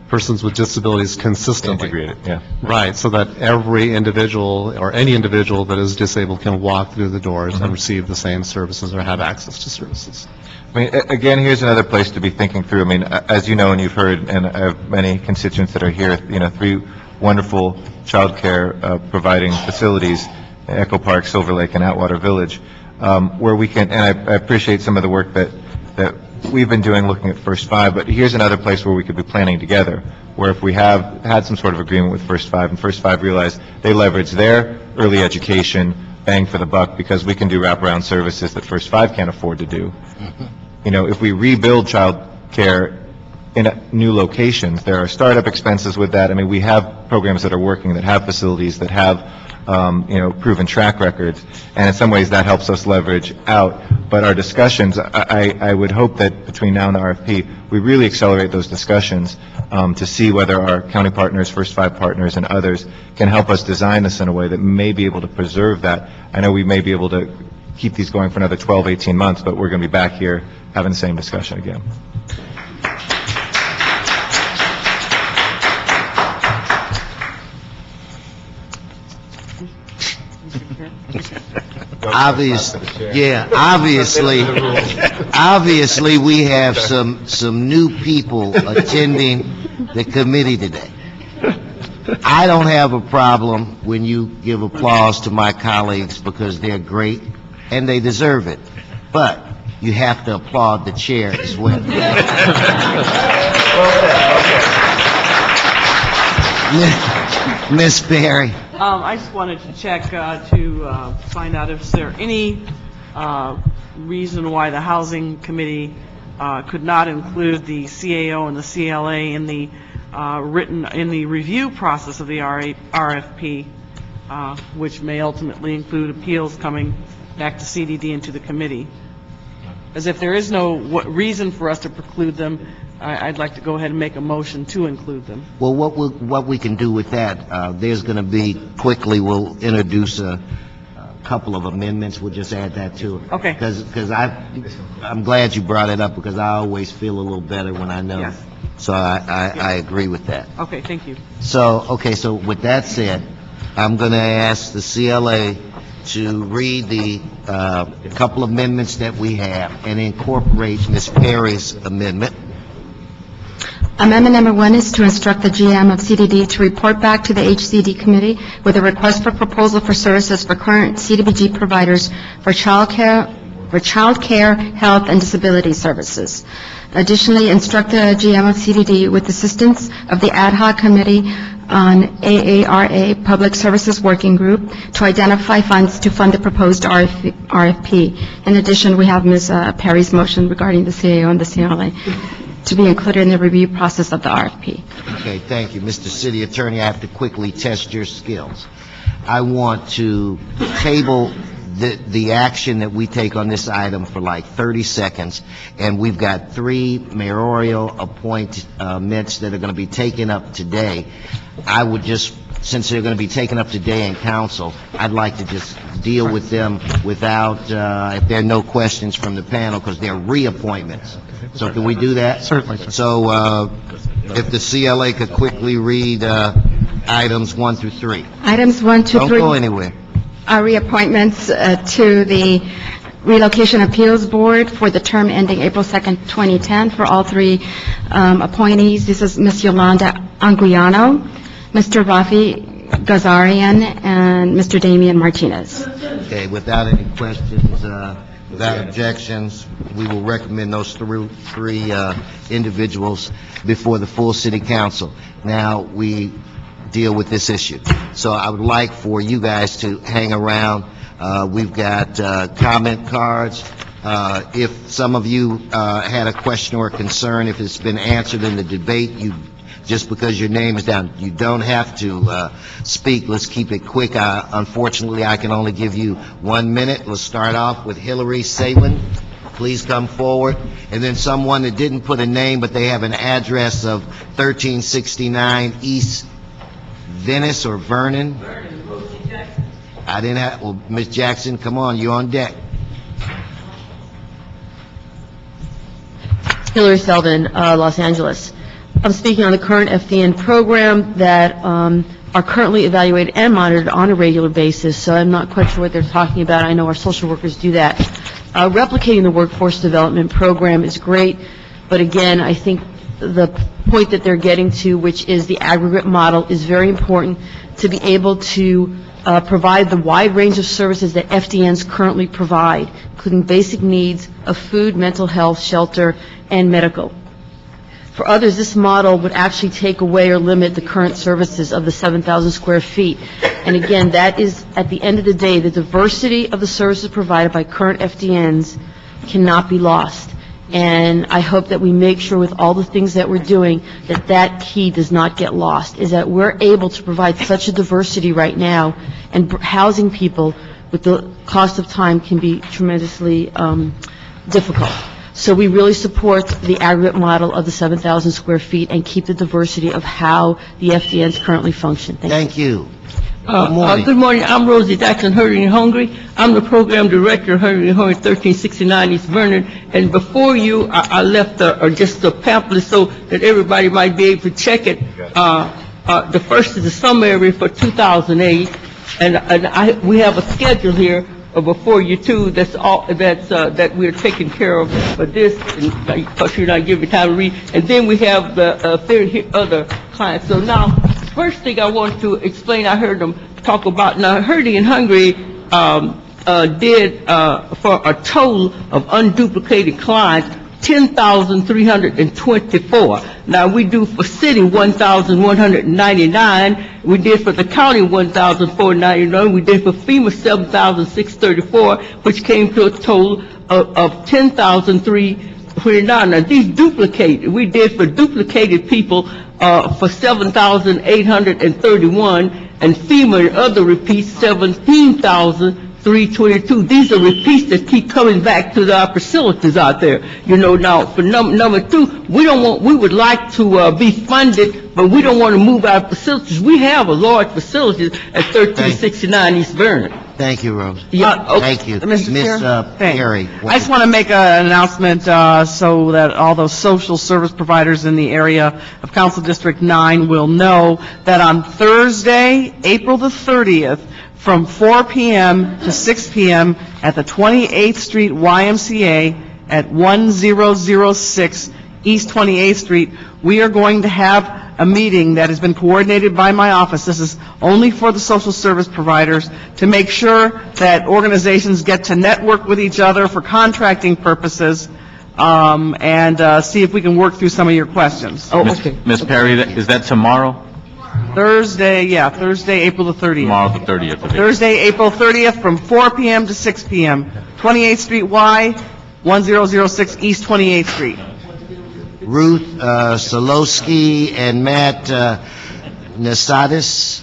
persons with disabilities consistently. Integrated, yeah. Right, so that every individual or any individual that is disabled can walk through the doors and receive the same services or have access to services. I mean, again, here's another place to be thinking through. I mean, as you know, and you've heard, and I have many constituents that are here, 3 wonderful child care providing facilities, Echo Park, Silver Lake, and Atwater Village, where we can, and I appreciate some of the work that we've been doing looking at First Five, but here's another place where we could be planning together, where if we have had some sort of agreement with First Five, and First Five realize they leverage their early education, bang for the buck, because we can do wraparound services that First Five can't afford to do. If we rebuild child care in new locations, there are startup expenses with that. I mean, we have programs that are working, that have facilities, that have proven track records, and in some ways that helps us leverage out. But our discussions, I would hope that between now and the RFP, we really accelerate those discussions to see whether our county partners, First Five partners, and others can help us design this in a way that may be able to preserve that. I know we may be able to keep these going for another 12, 18 months, but we're going to be back here having the same discussion again. Obviously, we have some new people attending the committee today. I don't have a problem when you give applause to my colleagues because they're great and they deserve it, but you have to applaud the chair as well. Miss Berry. I just wanted to check to find out if there any reason why the Housing Committee could not include the CAO and the CLA in the review process of the RFP, which may ultimately include appeals coming back to CDD and to the committee. As if there is no reason for us to preclude them, I'd like to go ahead and make a motion to include them. Well, what we can do with that, there's going to be, quickly, we'll introduce a couple of amendments. We'll just add that to it. Okay. Because I'm glad you brought it up, because I always feel a little better when I know. Yes. So I agree with that. Okay, thank you. So with that said, I'm going to ask the CLA to read the couple amendments that we have and incorporate Ms. Perry's amendment. Amendment number 1 is to instruct the GM of CDD to report back to the HCD committee with a request for proposal for services for current CDBG providers for child care, health, and disability services. Additionally, instruct the GM of CDD with assistance of the ad hoc committee on AARA Public Services Working Group to identify funds to fund the proposed RFP. In addition, we have Ms. Perry's motion regarding the CAO and the CLA to be included in the review process of the RFP. Okay, thank you. Mr. City Attorney, I have to quickly test your skills. I want to table the action that we take on this item for like 30 seconds, and we've got 3 mayoral appointments that are going to be taken up today. I would just, since they're going to be taken up today in council, I'd like to just deal with them without, if there are no questions from the panel, because they're reappointments. So can we do that? Certainly, sir. So if the CLA could quickly read items 1 through 3. Items 1, 2, 3. Don't go anywhere. Are reappointments to the Relocation Appeals Board for the term ending April 2nd, 2010 for all 3 appointees. This is Ms. Yolanda Anguiano, Mr. Rafi Gazarian, and Mr. Damian Martinez. Okay, without any questions, without objections, we will recommend those 3 individuals before the full city council. Now, we deal with this issue. So I would like for you guys to hang around. We've got comment cards. If some of you had a question or a concern, if it's been answered in the debate, just because your name is down, you don't have to speak. Let's keep it quick. Unfortunately, I can only give you 1 minute. Let's start off with Hillary Saywin. Please come forward. And then someone that didn't put a name, but they have an address of 1369 East Venice or Vernon. I didn't have, well, Ms. Jackson, come on, you're on deck. Hillary Selvin, Los Angeles. I'm speaking on the current FDN program that are currently evaluated and monitored on a regular basis, so I'm not quite sure what they're talking about. I know our social workers do that. Replicating the workforce development program is great, but again, I think the point that they're getting to, which is the aggregate model, is very important to be able to provide the wide range of services that FDNs currently provide, including basic needs of food, mental health, shelter, and medical. For others, this model would actually take away or limit the current services of the 7,000 square feet. And again, that is, at the end of the day, the diversity of the services provided by current FDNs cannot be lost. And I hope that we make sure with all the things that we're doing that that key does not get lost, is that we're able to provide such a diversity right now, and housing people with the cost of time can be tremendously difficult. So we really support the aggregate model of the 7,000 square feet and keep the diversity of how the FDNs currently function. Thank you. Good morning. Good morning. I'm Rosie Jackson, Hungry and Hungry. I'm the program director of Hungry and Hungry, 1369 East Vernon. And before you, I left just a pamphlet so that everybody might be able to check it. The first is the summary for 2008, and we have a schedule here before you too. That we're taking care of for this, and because you're not giving time to read. And then we have the other clients. So now, first thing I want to explain, I heard them talk about, now Hurting and Hungry did for a total of unduplicated clients 10,324. Now we do for city 1,199. We did for the county 1,499. We did for FEMA 7,634, which came to a total of 10,329. Now these duplicated, we did for duplicated people for 7,831, and FEMA and other repeats 17,322. These are repeats that keep coming back to our facilities out there. You know, now for number two, we would like to be funded, but we don't want to move our facilities. We have a large facility at 1369 East Vernon. Thank you, Rose. Okay. Thank you. Mr. Ms. Chair? Perry. I just want to make an announcement so that all those social service providers in the area of Council District 9 will know that on Thursday, April the 30th, from 4 p.m. to 6 p.m. at the 28th Street YMCA at 1006 East 28th Street, we are going to have a meeting that has been coordinated by my office. This is only for the social service providers, to make sure that organizations get to network with each other for contracting purposes, and see if we can work through some of your questions. Oh, okay. Ms. Perry, is that tomorrow? Thursday, April the 30th. Tomorrow, the 30th. Okay. Thursday, April 30th, from 4 p.m. to 6 p.m. 28th Street Y, 1006 East 28th Street. Ruth Solowski and Matt Nasatis.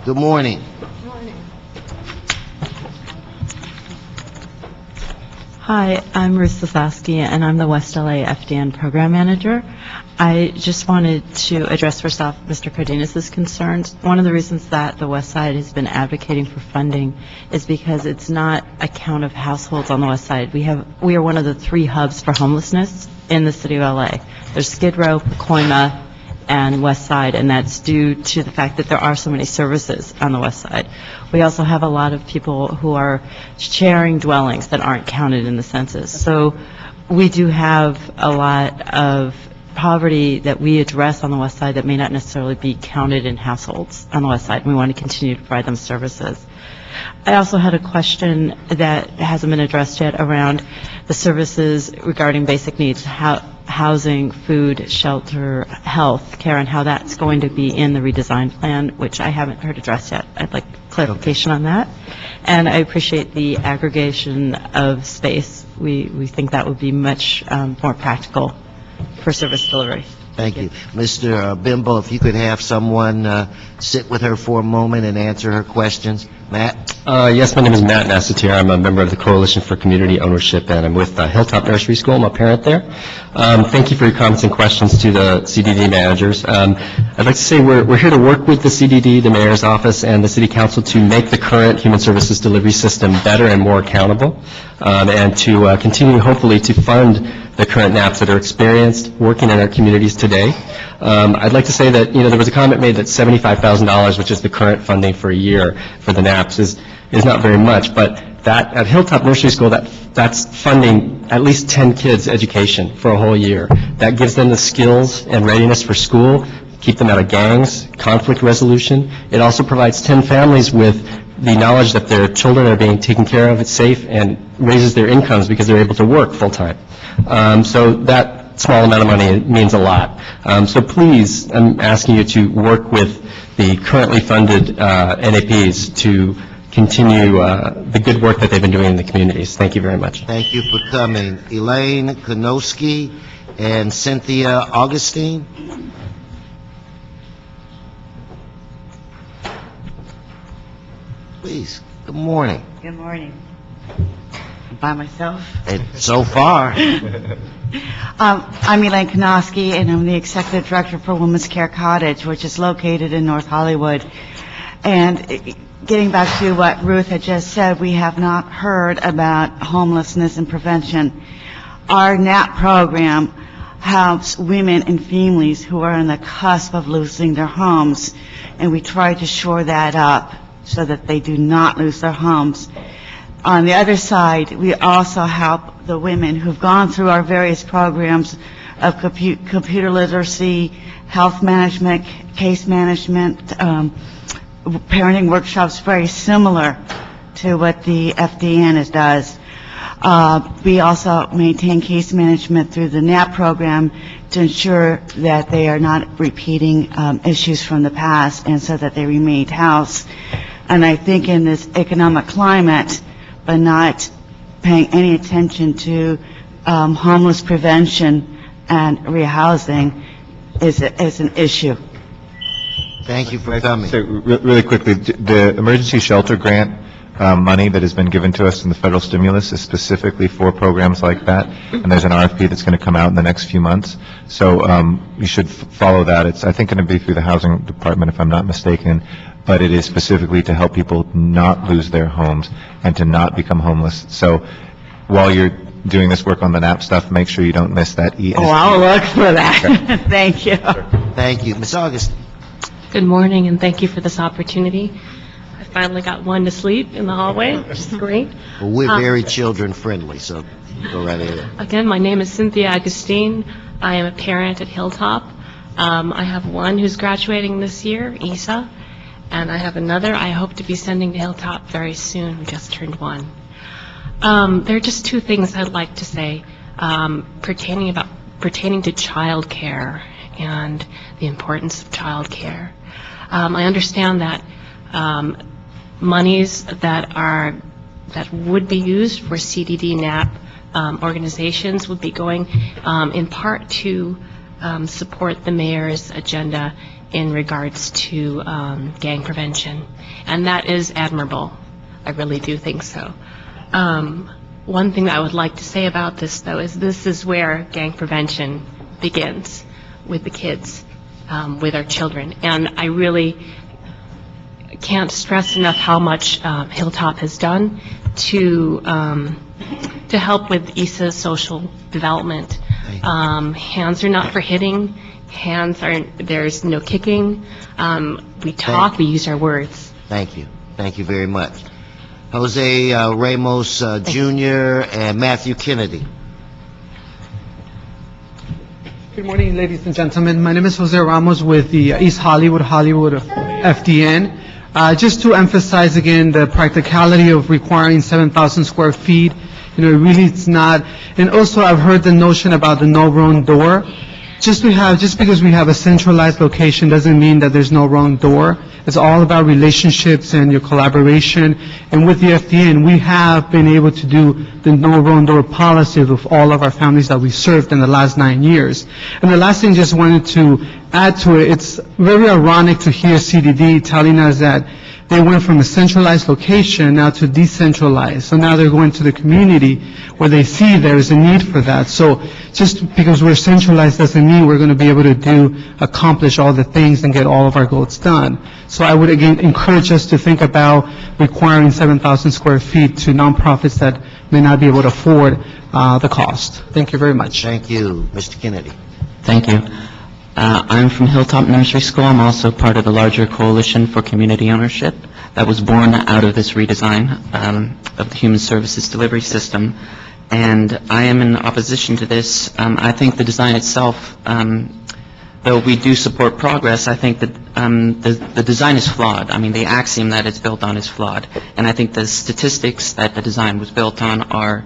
Good morning. Hi, I'm Ruth Sosowski, and I'm the West LA FDN Program Manager. I just wanted to address first off Mr. Cardenas' concerns. One of the reasons that the West Side has been advocating for funding is because it's not a count of households on the West Side. We are one of the 3 hubs for homelessness in the city of LA. There's Skid Row, Pacoima, and West Side, and that's due to the fact that there are so many services on the West Side. We also have a lot of people who are sharing dwellings that aren't counted in the census. So we do have a lot of poverty that we address on the West Side that may not necessarily be counted in households on the West Side. We want to continue to provide them services. I also had a question that hasn't been addressed yet around the services regarding basic needs. housing, food, shelter, health care, and how that's going to be in the redesign plan, which I haven't heard addressed yet. I'd like clarification on that. And I appreciate the aggregation of space. We think that would be much more practical for service delivery. Thank you. Mr. Bimbo, if you could have someone sit with her for a moment and answer her questions. Matt? Yes, my name is Matt Nassatier. I'm a member of the Coalition for Community Ownership, and I'm with Hilltop Nursery School. I'm a parent there. Thank you for your comments and questions to the CDD managers. I'd like to say we're here to work with the CDD, the Mayor's Office, and the City Council to make the current human services delivery system better and more accountable, and to continue, hopefully, to fund the current NAPs that are experienced working in our communities today. I'd like to say that, there was a comment made that $75,000, which is the current funding for a year for the NAPs, is not very much, but that at Hilltop Nursery School, that's funding at least 10 kids' education for a whole year. That gives them the skills and readiness for school, keep them out of gangs, conflict resolution. It also provides 10 families with the knowledge that their children are being taken care of, it's safe, and raises their incomes because they're able to work full-time. So that small amount of money means a lot. So please, I'm asking you to work with the currently funded NAPs to continue the good work that they've been doing in the communities. Thank you very much. Thank you for coming. Elaine Konoski and Cynthia Augustine. Please, good morning. Good morning. By myself? So far. I'm Elaine Konoski, and I'm the Executive Director for Women's Care Cottage, which is located in North Hollywood. And getting back to what Ruth had just said, we have not heard about homelessness and prevention. Our NAP program helps women and families who are on the cusp of losing their homes, and we try to shore that up so that they do not lose their homes. On the other side, we also help the women who've gone through our various programs of computer literacy, health management, case management, parenting workshops, very similar to what the FDN does. We also maintain case management through the NAP program to ensure that they are not repeating issues from the past, and so that they remain housed. And I think in this economic climate, but not paying any attention to homeless prevention and rehousing is an issue. Thank you for coming. So, really quickly, the emergency shelter grant money that has been given to us in the federal stimulus is specifically for programs like that, and there's an RFP that's going to come out in the next few months. So you should follow that. It's, I think, going to be through the housing department, if I'm not mistaken, but it is specifically to help people not lose their homes and to not become homeless. So while you're doing this work on the NAP stuff, make sure you don't miss that ESG. Oh, I'll look for that. Thank you. Thank you. Ms. August. Good morning, and thank you for this opportunity. I finally got one to sleep in the hallway, which is great. Well, we're very children-friendly, so go right ahead. Again, my name is Cynthia Augustine. I am a parent at Hilltop. I have one who's graduating this year, Isa, and I have another I hope to be sending to Hilltop very soon, who just turned 1. There are just 2 things I'd like to say pertaining to child care and the importance of child care. I understand that monies that would be used for CDD NAP organizations would be going in part to support the mayor's agenda in regards to gang prevention, and that is admirable. I really do think so. One thing that I would like to say about this, though, is this is where gang prevention begins, with the kids, with our children. And I really can't stress enough how much Hilltop has done to help with Isa's social development. Hands are not for hitting. There's no kicking. We talk, we use our words. Thank you. Thank you very much. Jose Ramos Jr. and Matthew Kennedy. Good morning, ladies and gentlemen. My name is Jose Ramos with the East Hollywood FDN. Just to emphasize again the practicality of requiring 7,000 square feet, really it's not. And also I've heard the notion about the no wrong door. Just because we have a centralized location doesn't mean that there's no wrong door. It's all about relationships and your collaboration. And with the FDN, we have been able to do the no wrong door policy with all of our families that we served in the last 9 years. And the last thing, just wanted to add to it, it's very ironic to hear CDD telling us that they went from a centralized location now to decentralized. So now they're going to the community where they see there is a need for that. So just because we're centralized doesn't mean we're going to be able to accomplish all the things and get all of our goals done. So I would again encourage us to think about requiring 7,000 square feet to nonprofits that may not be able to afford the cost. Thank you very much. Thank you. Mr. Kennedy. Thank you. I'm from Hilltop Nursery School. I'm also part of the larger coalition for community ownership that was born out of this redesign of the human services delivery system. And I am in opposition to this. I think the design itself, though we do support progress, I think that the design is flawed. I mean, the axiom that it's built on is flawed. And I think the statistics that the design was built on are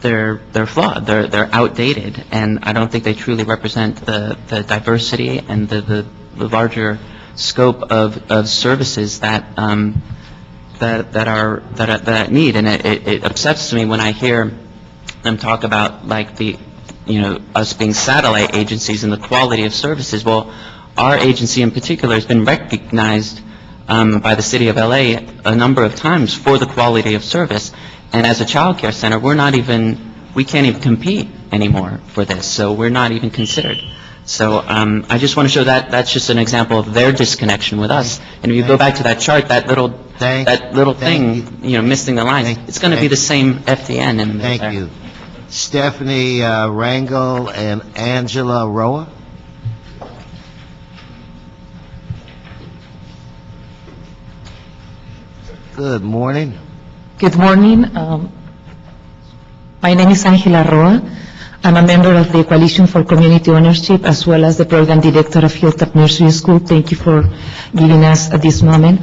they're flawed, they're outdated, and I don't think they truly represent the diversity and the larger scope of services that need. And it upsets me when I hear them talk about like us being satellite agencies and the quality of services. Well, our agency in particular has been recognized by the city of LA a number of times for the quality of service. And as a child care center, we can't even compete anymore for this, so we're not even considered. So I just want to show that's just an example of their disconnection with us. And if you go back to that chart, that little thing, missing the lines, it's going to be the same FDN in there. Thank you. Stephanie Rangel and Angela Roa. Good morning. Good morning. My name is Angela Roa. I'm a member of the Coalition for Community Ownership as well as the Program Director of Hilltop Nursery School. Thank you for giving us this moment.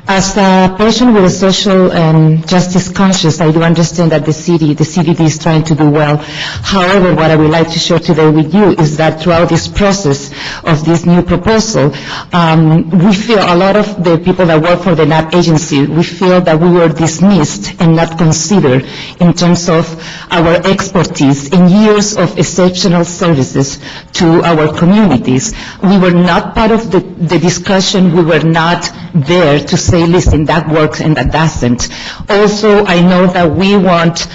As a person with a social and justice conscience, I do understand that the CDD is trying to do well. However, what I would like to share today with you is that throughout this process of this new proposal, we feel a lot of the people that work for the NAP agency, we feel that we were dismissed and not considered in terms of our expertise in years of exceptional services to our communities. We were not part of the discussion. We were not there to say, listen, that works and that doesn't. Also, I know that we want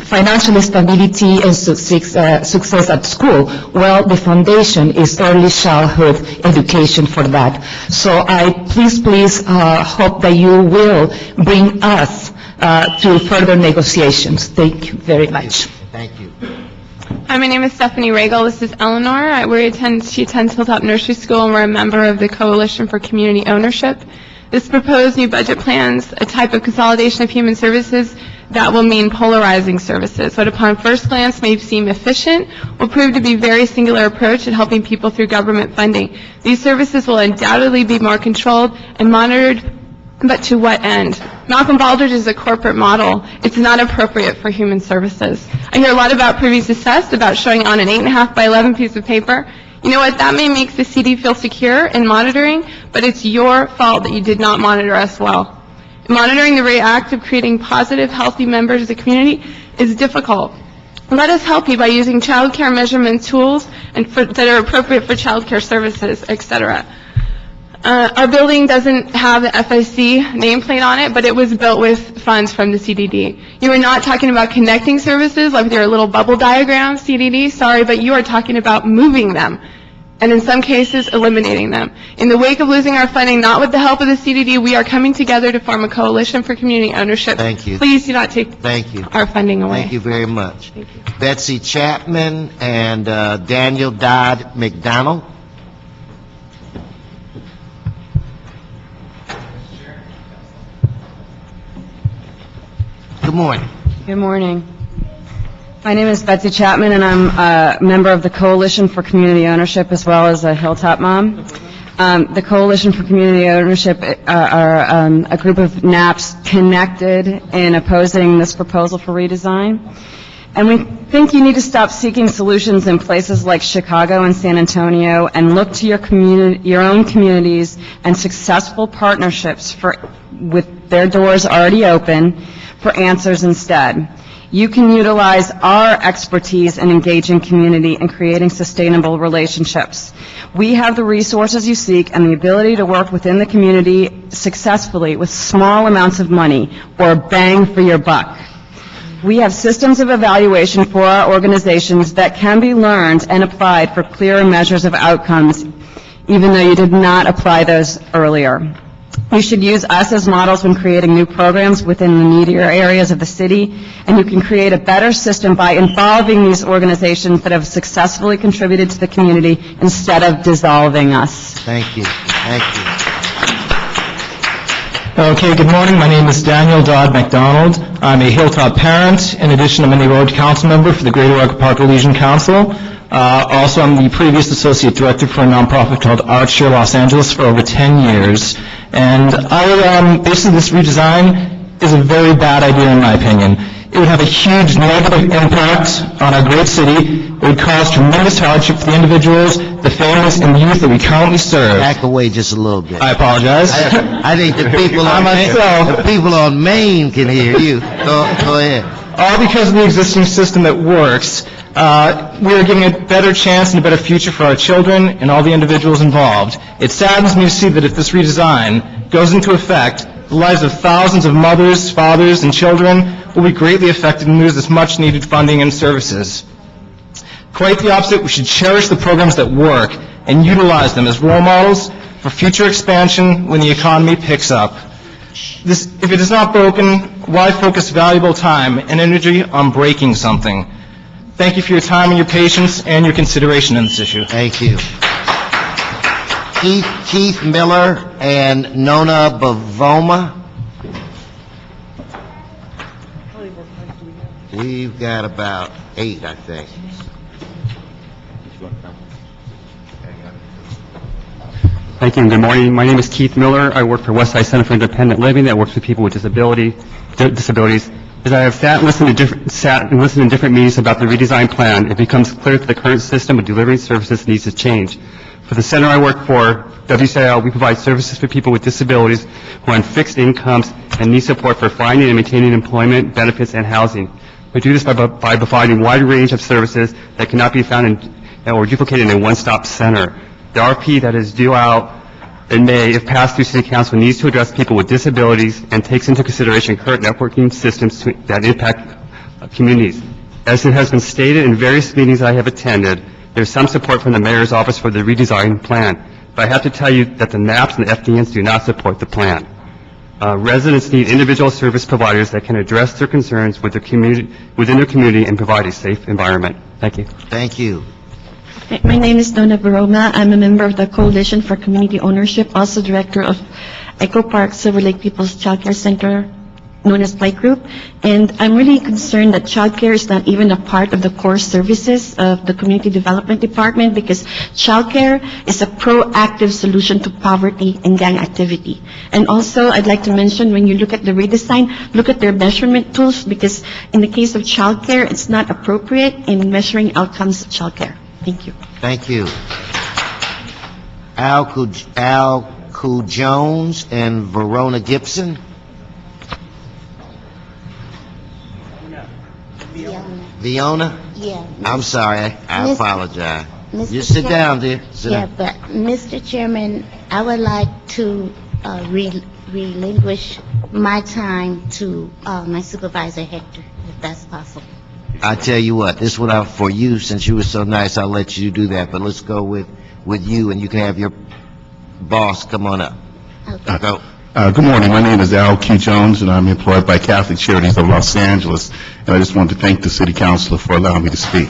financial stability and success at school. Well, the foundation is early childhood education for that. So I please hope that you will bring us to further negotiations. Thank you very much. Thank you. Hi, my name is Stephanie Regal. This is Eleanor. She attends Hilltop Nursery School, and we're a member of the Coalition for Community Ownership. This proposed new budget plans a type of consolidation of human services that will mean polarizing services. What upon first glance may seem efficient will prove to be a very singular approach at helping people through government funding. These services will undoubtedly be more controlled and monitored, but to what end? Malcolm Baldrige is a corporate model. It's not appropriate for human services. I hear a lot about previous success, about showing on an 8.5 by 11 piece of paper. You know what? That may make the CD feel secure in monitoring, but it's your fault that you did not monitor us well. Monitoring the very act of creating positive, healthy members of the community is difficult. Let us help you by using child care measurement tools that are appropriate for child care services, etc. Our building doesn't have the FIC nameplate on it, but it was built with funds from the CDD. You are not talking about connecting services like with your little bubble diagram, CDD, sorry, but you are talking about moving them, and in some cases, eliminating them. In the wake of losing our funding, not with the help of the CDD, we are coming together to form a coalition for community ownership. Thank you. Please do not take our funding away. Thank you very much. Thank you. Betsy Chapman and Daniel Dodd McDonald. Good morning. Good morning. My name is Betsy Chapman, and I'm a member of the Coalition for Community Ownership as well as a Hilltop mom. The Coalition for Community Ownership are a group of NAPs connected in opposing this proposal for redesign. And we think you need to stop seeking solutions in places like Chicago and San Antonio and look to your own communities and successful partnerships with their doors already open for answers instead. You can utilize our expertise in engaging community and creating sustainable relationships. We have the resources you seek and the ability to work within the community successfully with small amounts of money or bang for your buck. We have systems of evaluation for our organizations that can be learned and applied for clearer measures of outcomes, even though you did not apply those earlier. You should use us as models when creating new programs within the needier areas of the city, and you can create a better system by involving these organizations that have successfully contributed to the community instead of dissolving us. Thank you. Thank you. Okay, good morning. My name is Daniel Dodd Mcdonald. I'm a Hilltop parent. In addition, I'm a neighborhood council member for the Greater Oak Park Elysian Council. Also, I'm the previous associate director for a nonprofit called Artshare Los Angeles for over 10 years. And basically this redesign is a very bad idea in my opinion. It would have a huge negative impact on our great city. It would cause tremendous hardship for the individuals, the families, and the youth that we currently serve. Back away just a little bit. I apologize. I think the people on Main can hear you. Go ahead. All because of the existing system that works. We are giving a better chance and a better future for our children and all the individuals involved. It saddens me to see that if this redesign goes into effect, the lives of thousands of mothers, fathers, and children will be greatly affected and lose this much-needed funding and services. Quite the opposite, we should cherish the programs that work and utilize them as role models for future expansion when the economy picks up. If it is not broken, why focus valuable time and energy on breaking something? Thank you for your time and your patience and your consideration in this issue. Thank you. Keith Miller and Nona Bavoma. We've got about 8, I think. Thank you and good morning. My name is Keith Miller. I work for Westside Center for Independent Living that works with people with disabilities. As I have sat and listened in different meetings about the redesign plan, it becomes clear that the current system of delivering services needs to change. For the center I work for, WCIL, we provide services for people with disabilities who are on fixed incomes and need support for finding and maintaining employment, benefits, and housing. We do this by providing a wide range of services that cannot be found or duplicated in a one-stop center. The RFP that is due out in May, if passed through City Council, needs to address people with disabilities and takes into consideration current networking systems that impact communities. As it has been stated in various meetings I have attended, there's some support from the Mayor's Office for the redesign plan, but I have to tell you that the NAPs and the FDNs do not support the plan. Residents need individual service providers that can address their concerns with within their community and provide a safe environment. Thank you. Thank you. My name is Donna Baroma. I'm a member of the Coalition for Community Ownership, also director of Echo Park Silver Lake People's Child Care Center, known as Play Group. And I'm really concerned that child care is not even a part of the core services of the Community Development Department, because child care is a proactive solution to poverty and gang activity. And also, I'd like to mention, when you look at the redesign, look at their measurement tools, because in the case of child care, it's not appropriate in measuring outcomes of child care. Thank you. Thank you. Al Jones and Verona Gibson. Viona? Yeah. I'm sorry. I apologize. Mr. You sit down, dear. Sit Yeah, down. but Mr. Chairman, I would like to relinquish my time to my supervisor Hector, if that's possible. I tell you what, this one for you, since you were so nice, I'll let you do that, but let's go with you, and you can have your boss come on up. Go. Good morning. My name is Al Q. Jones, and I'm employed by Catholic Charities of Los Angeles, and I just want to thank the City Councilor for allowing me to speak.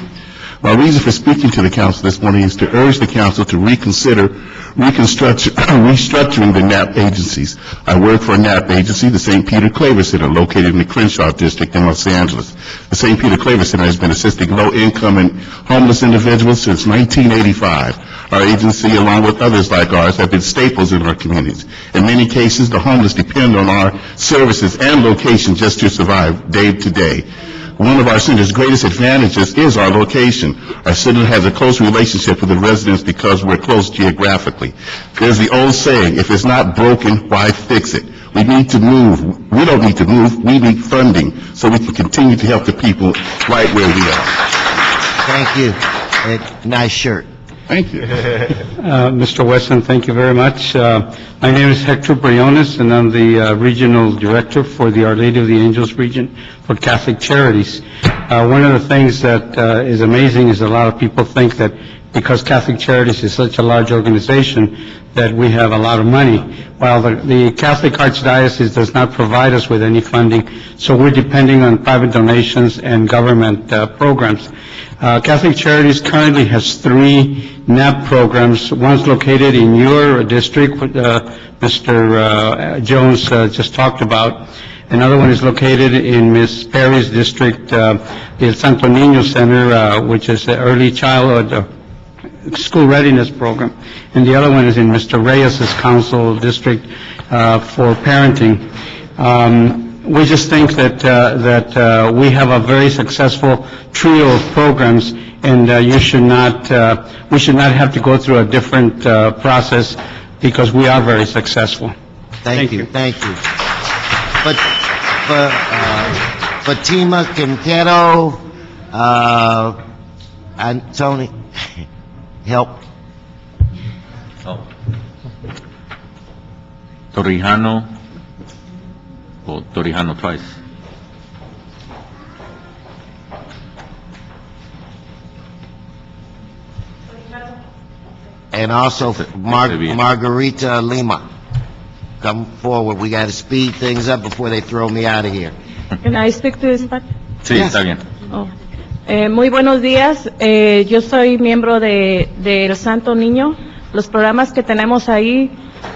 My reason for speaking to the council this morning is to urge the council to reconsider restructuring the NAP agencies. I work for a NAP agency, the St. Peter Claver Center, located in the Crenshaw district in Los Angeles. The St. Peter Claver Center has been assisting low-income and homeless individuals since 1985. Our agency, along with others like ours, have been staples in our communities. In many cases, the homeless depend on our services and location just to survive day to day. One of our center's greatest advantages is our location. Our center has a close relationship with the residents because we're close geographically. There's the old saying, if it's not broken, why fix it? We need to move. We don't need to move. We need funding so we can continue to help the people right where we are. Thank you. Nice shirt. Thank you. Mr. Weston, thank you very much. My name is Hector Briones, and I'm the Regional Director for the Our Lady of the Angels region for Catholic Charities. One of the things that is amazing is a lot of people think that because Catholic Charities is such a large organization that we have a lot of money. While the Catholic Archdiocese does not provide us with any funding, so we're depending on private donations and government programs. Catholic Charities currently has 3 NAP programs. One's located in your district, Mr. Jones just talked about. Another one is located in Ms. Perry's district, the Santo Niño Center, which is the early childhood school readiness program. And the other one is in Mr. Reyes's council district for parenting. We just think that we have a very successful trio of programs, and we should not have to go through a different process because we are very successful. Thank you. Thank you. But Fatima Quintero, and Tony, help. Torrijano, or Torrijano twice. And also Margarita Lima. Come forward. We got to speed things up before they throw me out of here. Can I speak to this part? Sí, está bien. Oh. Muy buenos días. Yo soy miembro del Santo Niño. Los programas que tenemos ahí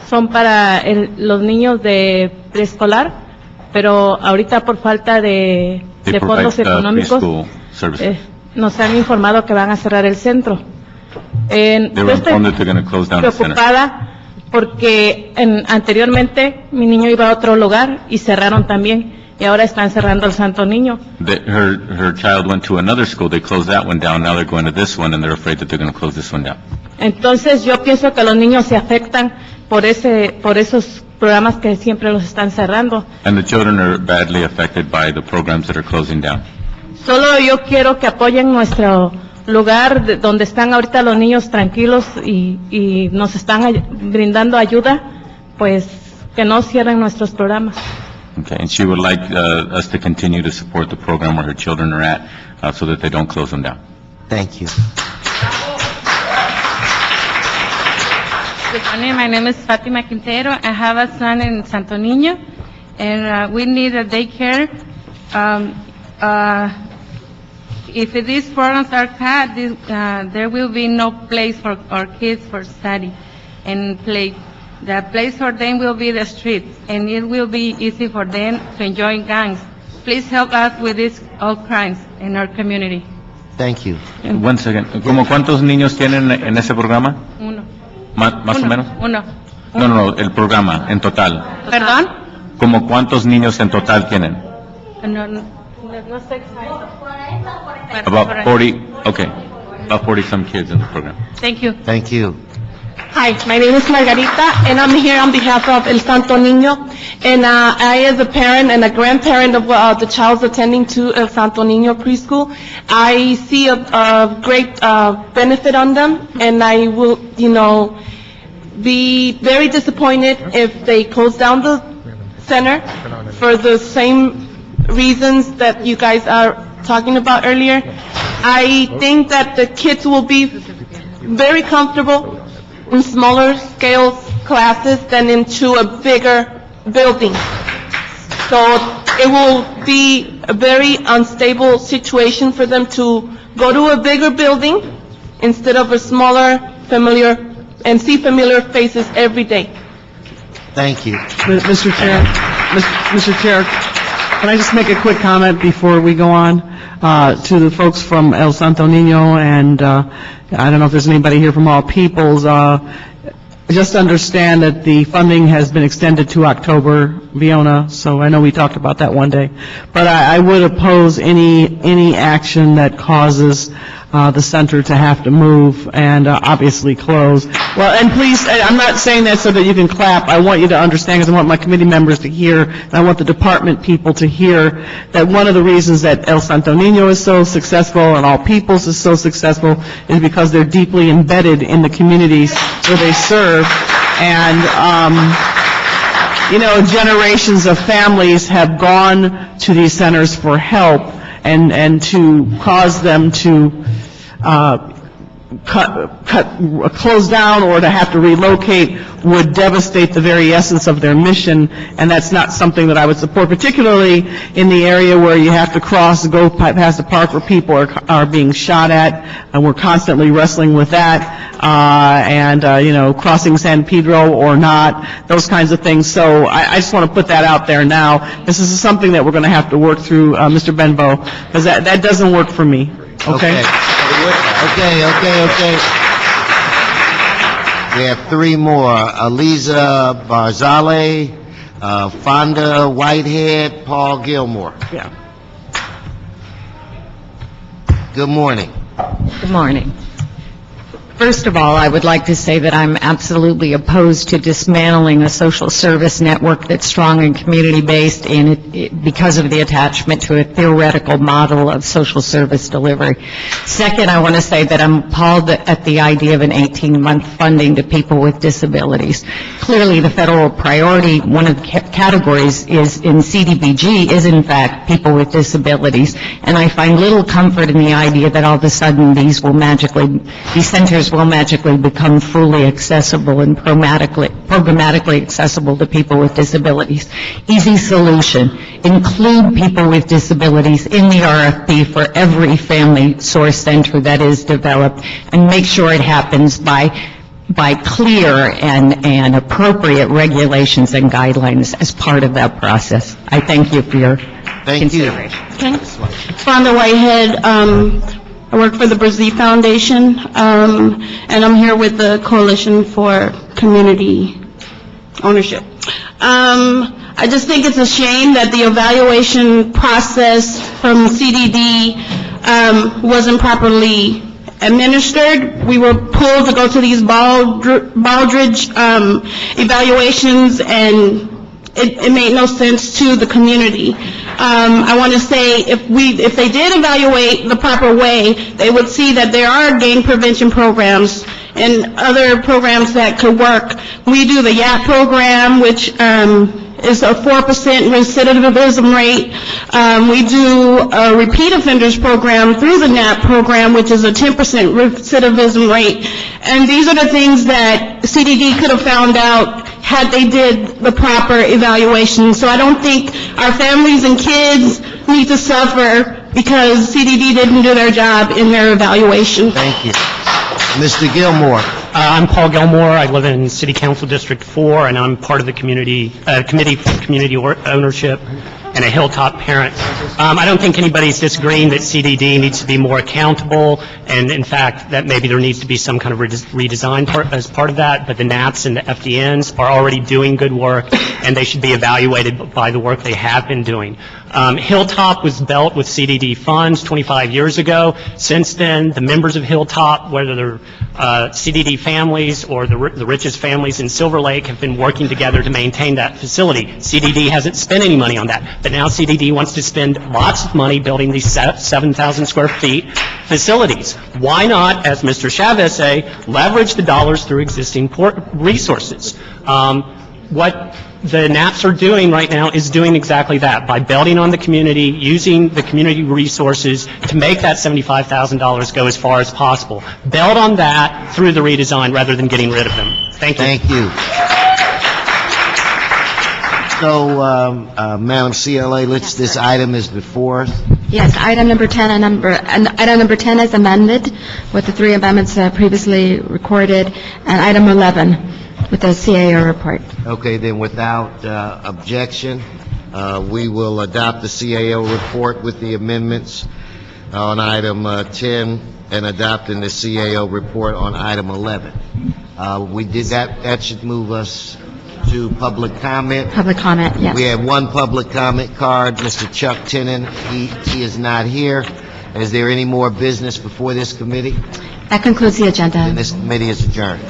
son para los niños de preescolar, pero ahorita por falta de fondos económicos nos han informado que van a cerrar el centro. Yo estoy preocupada porque anteriormente mi niño iba a otro lugar y cerraron también, y ahora están cerrando el Santo Niño. Her child went to another school, they closed that one down, now they're going to this one, and they're afraid that they're going to close this one down. Entonces yo pienso que los niños se afectan por esos programas que siempre los están cerrando. And the children are badly affected by the programs that are closing down. Solo yo quiero que apoyen nuestro lugar donde están ahorita los niños tranquilos y nos están brindando ayuda, pues que no cierren nuestros programas. Okay, and she would like us to continue to support the program where her children are at, so that they don't close them down. Thank you. Good morning, my name is Fatima Quintero. I have a son in Santo Niño, and we need a daycare. If these programs are cut, there will be no place for our kids for study and play. The place for them will be the streets, and it will be easy for them to enjoy gangs. Please help us with these all crimes in our community. Thank you. One second. ¿Cómo cuántos niños tienen en ese programa? Uno. ¿Más o menos? Uno. No, el programa en total. ¿Perdón? ¿Cómo cuántos niños en total tienen? No sé exacto. About 40, okay. About 40 some kids in the program. Thank you. Thank you. Hi, my name is Margarita, and I'm here on behalf of El Santo Niño. And I, as a parent and a grandparent of the child attending to El Santo Niño preschool, I see a great benefit on them, and I will, be very disappointed if they close down the center for the same reasons that you guys are talking about earlier. I think that the kids will be very comfortable in smaller scale classes than into a bigger building. So it will be a very unstable situation for them to go to a bigger building instead of a smaller, familiar, and see familiar faces every day. Thank you. Mr. Chair, can I just make a quick comment before we go on to the folks from El Santo Niño, and I don't know if there's anybody here from All Peoples. Just understand that the funding has been extended to October, Viona, so I know we talked about that one day. But I would oppose any action that causes the center to have to move and obviously close. Well, and please, I'm not saying that so that you can clap. I want you to understand, because I want my committee members to hear, and I want the department people to hear, that one of the reasons that El Santo Niño is so successful and All Peoples is so successful is because they're deeply embedded in the communities where they serve. And, generations of families have gone to these centers for help, and to cause them to close down or to have to relocate would devastate the very essence of their mission, and that's not something that I would support, particularly in the area where you have to go past the park where people are being shot at, and we're constantly wrestling with that, crossing San Pedro or not, those kinds of things. So I just want to put that out there now. This is something that we're going to have to work through, Mr. Benbow, because that doesn't work for me. Okay. We have three more. Aliza Barzale, Fonda Whitehead, Paul Gilmore. Yeah. Good morning. Good morning. First of all, I would like to say that I'm absolutely opposed to dismantling a social service network that's strong and community-based because of the attachment to a theoretical model of social service delivery. Second, I want to say that I'm appalled at the idea of an 18-month funding to people with disabilities. Clearly, the federal priority, one of the categories is in CDBG, is in fact people with disabilities. And I find little comfort in the idea that all of a sudden these centers will magically become fully accessible and programmatically accessible to people with disabilities. Easy solution: include people with disabilities in the RFP for every family source center that is developed, and make sure it happens by clear and appropriate regulations and guidelines as part of that process. I thank you for your consideration. Okay. Fonda Whitehead, I work for the Brazil Foundation, and I'm here with the Coalition for Community Ownership. I just think it's a shame that the evaluation process from CDD wasn't properly administered. We were pulled to go to these Baldridge evaluations, and it made no sense to the community. I want to say if they did evaluate the proper way, they would see that there are gang prevention programs and other programs that could work. We do the YAP program, which is a 4% recidivism rate. We do a repeat offenders program through the NAP program, which is a 10% recidivism rate. And these are the things that CDD could have found out had they did the proper evaluation. So I don't think our families and kids need to suffer because CDD didn't do their job in their evaluation. Thank you. Mr. Gilmore. I'm Paul Gilmore. I live in City Council District 4, and I'm part of the Committee for Community Ownership and a Hilltop parent. I don't think anybody's disagreeing that CDD needs to be more accountable, and in fact, that maybe there needs to be some kind of redesign as part of that, but the NAPs and the FDNs are already doing good work, and they should be evaluated by the work they have been doing. Hilltop was built with CDD funds 25 years ago. Since then, the members of Hilltop, whether they're CDD families or the richest families in Silver Lake, have been working together to maintain that facility. CDD hasn't spent any money on that, but now CDD wants to spend lots of money building these 7,000 square feet facilities. Why not, as Mr. Chavez say, leverage the dollars through existing resources? What the NAPs are doing right now is doing exactly that, by building on the community, using the community resources to make that $75,000 go as far as possible. Build on that through the redesign rather than getting rid of them. Thank you. Thank you. So, Madam CLA, this item is before us. Yes, item number 10 and item number 10 is amended with the 3 amendments previously recorded, and item 11 with the CAO report. Okay, then without objection, we will adopt the CAO report with the amendments on item 10 and adopting the CAO report on item 11. We did that. That should move us to public comment. Public comment, yes. We have one public comment card, Mr. Chuck Tinnen. He is not here. Is there any more business before this committee? That concludes the agenda. Then this committee is adjourned.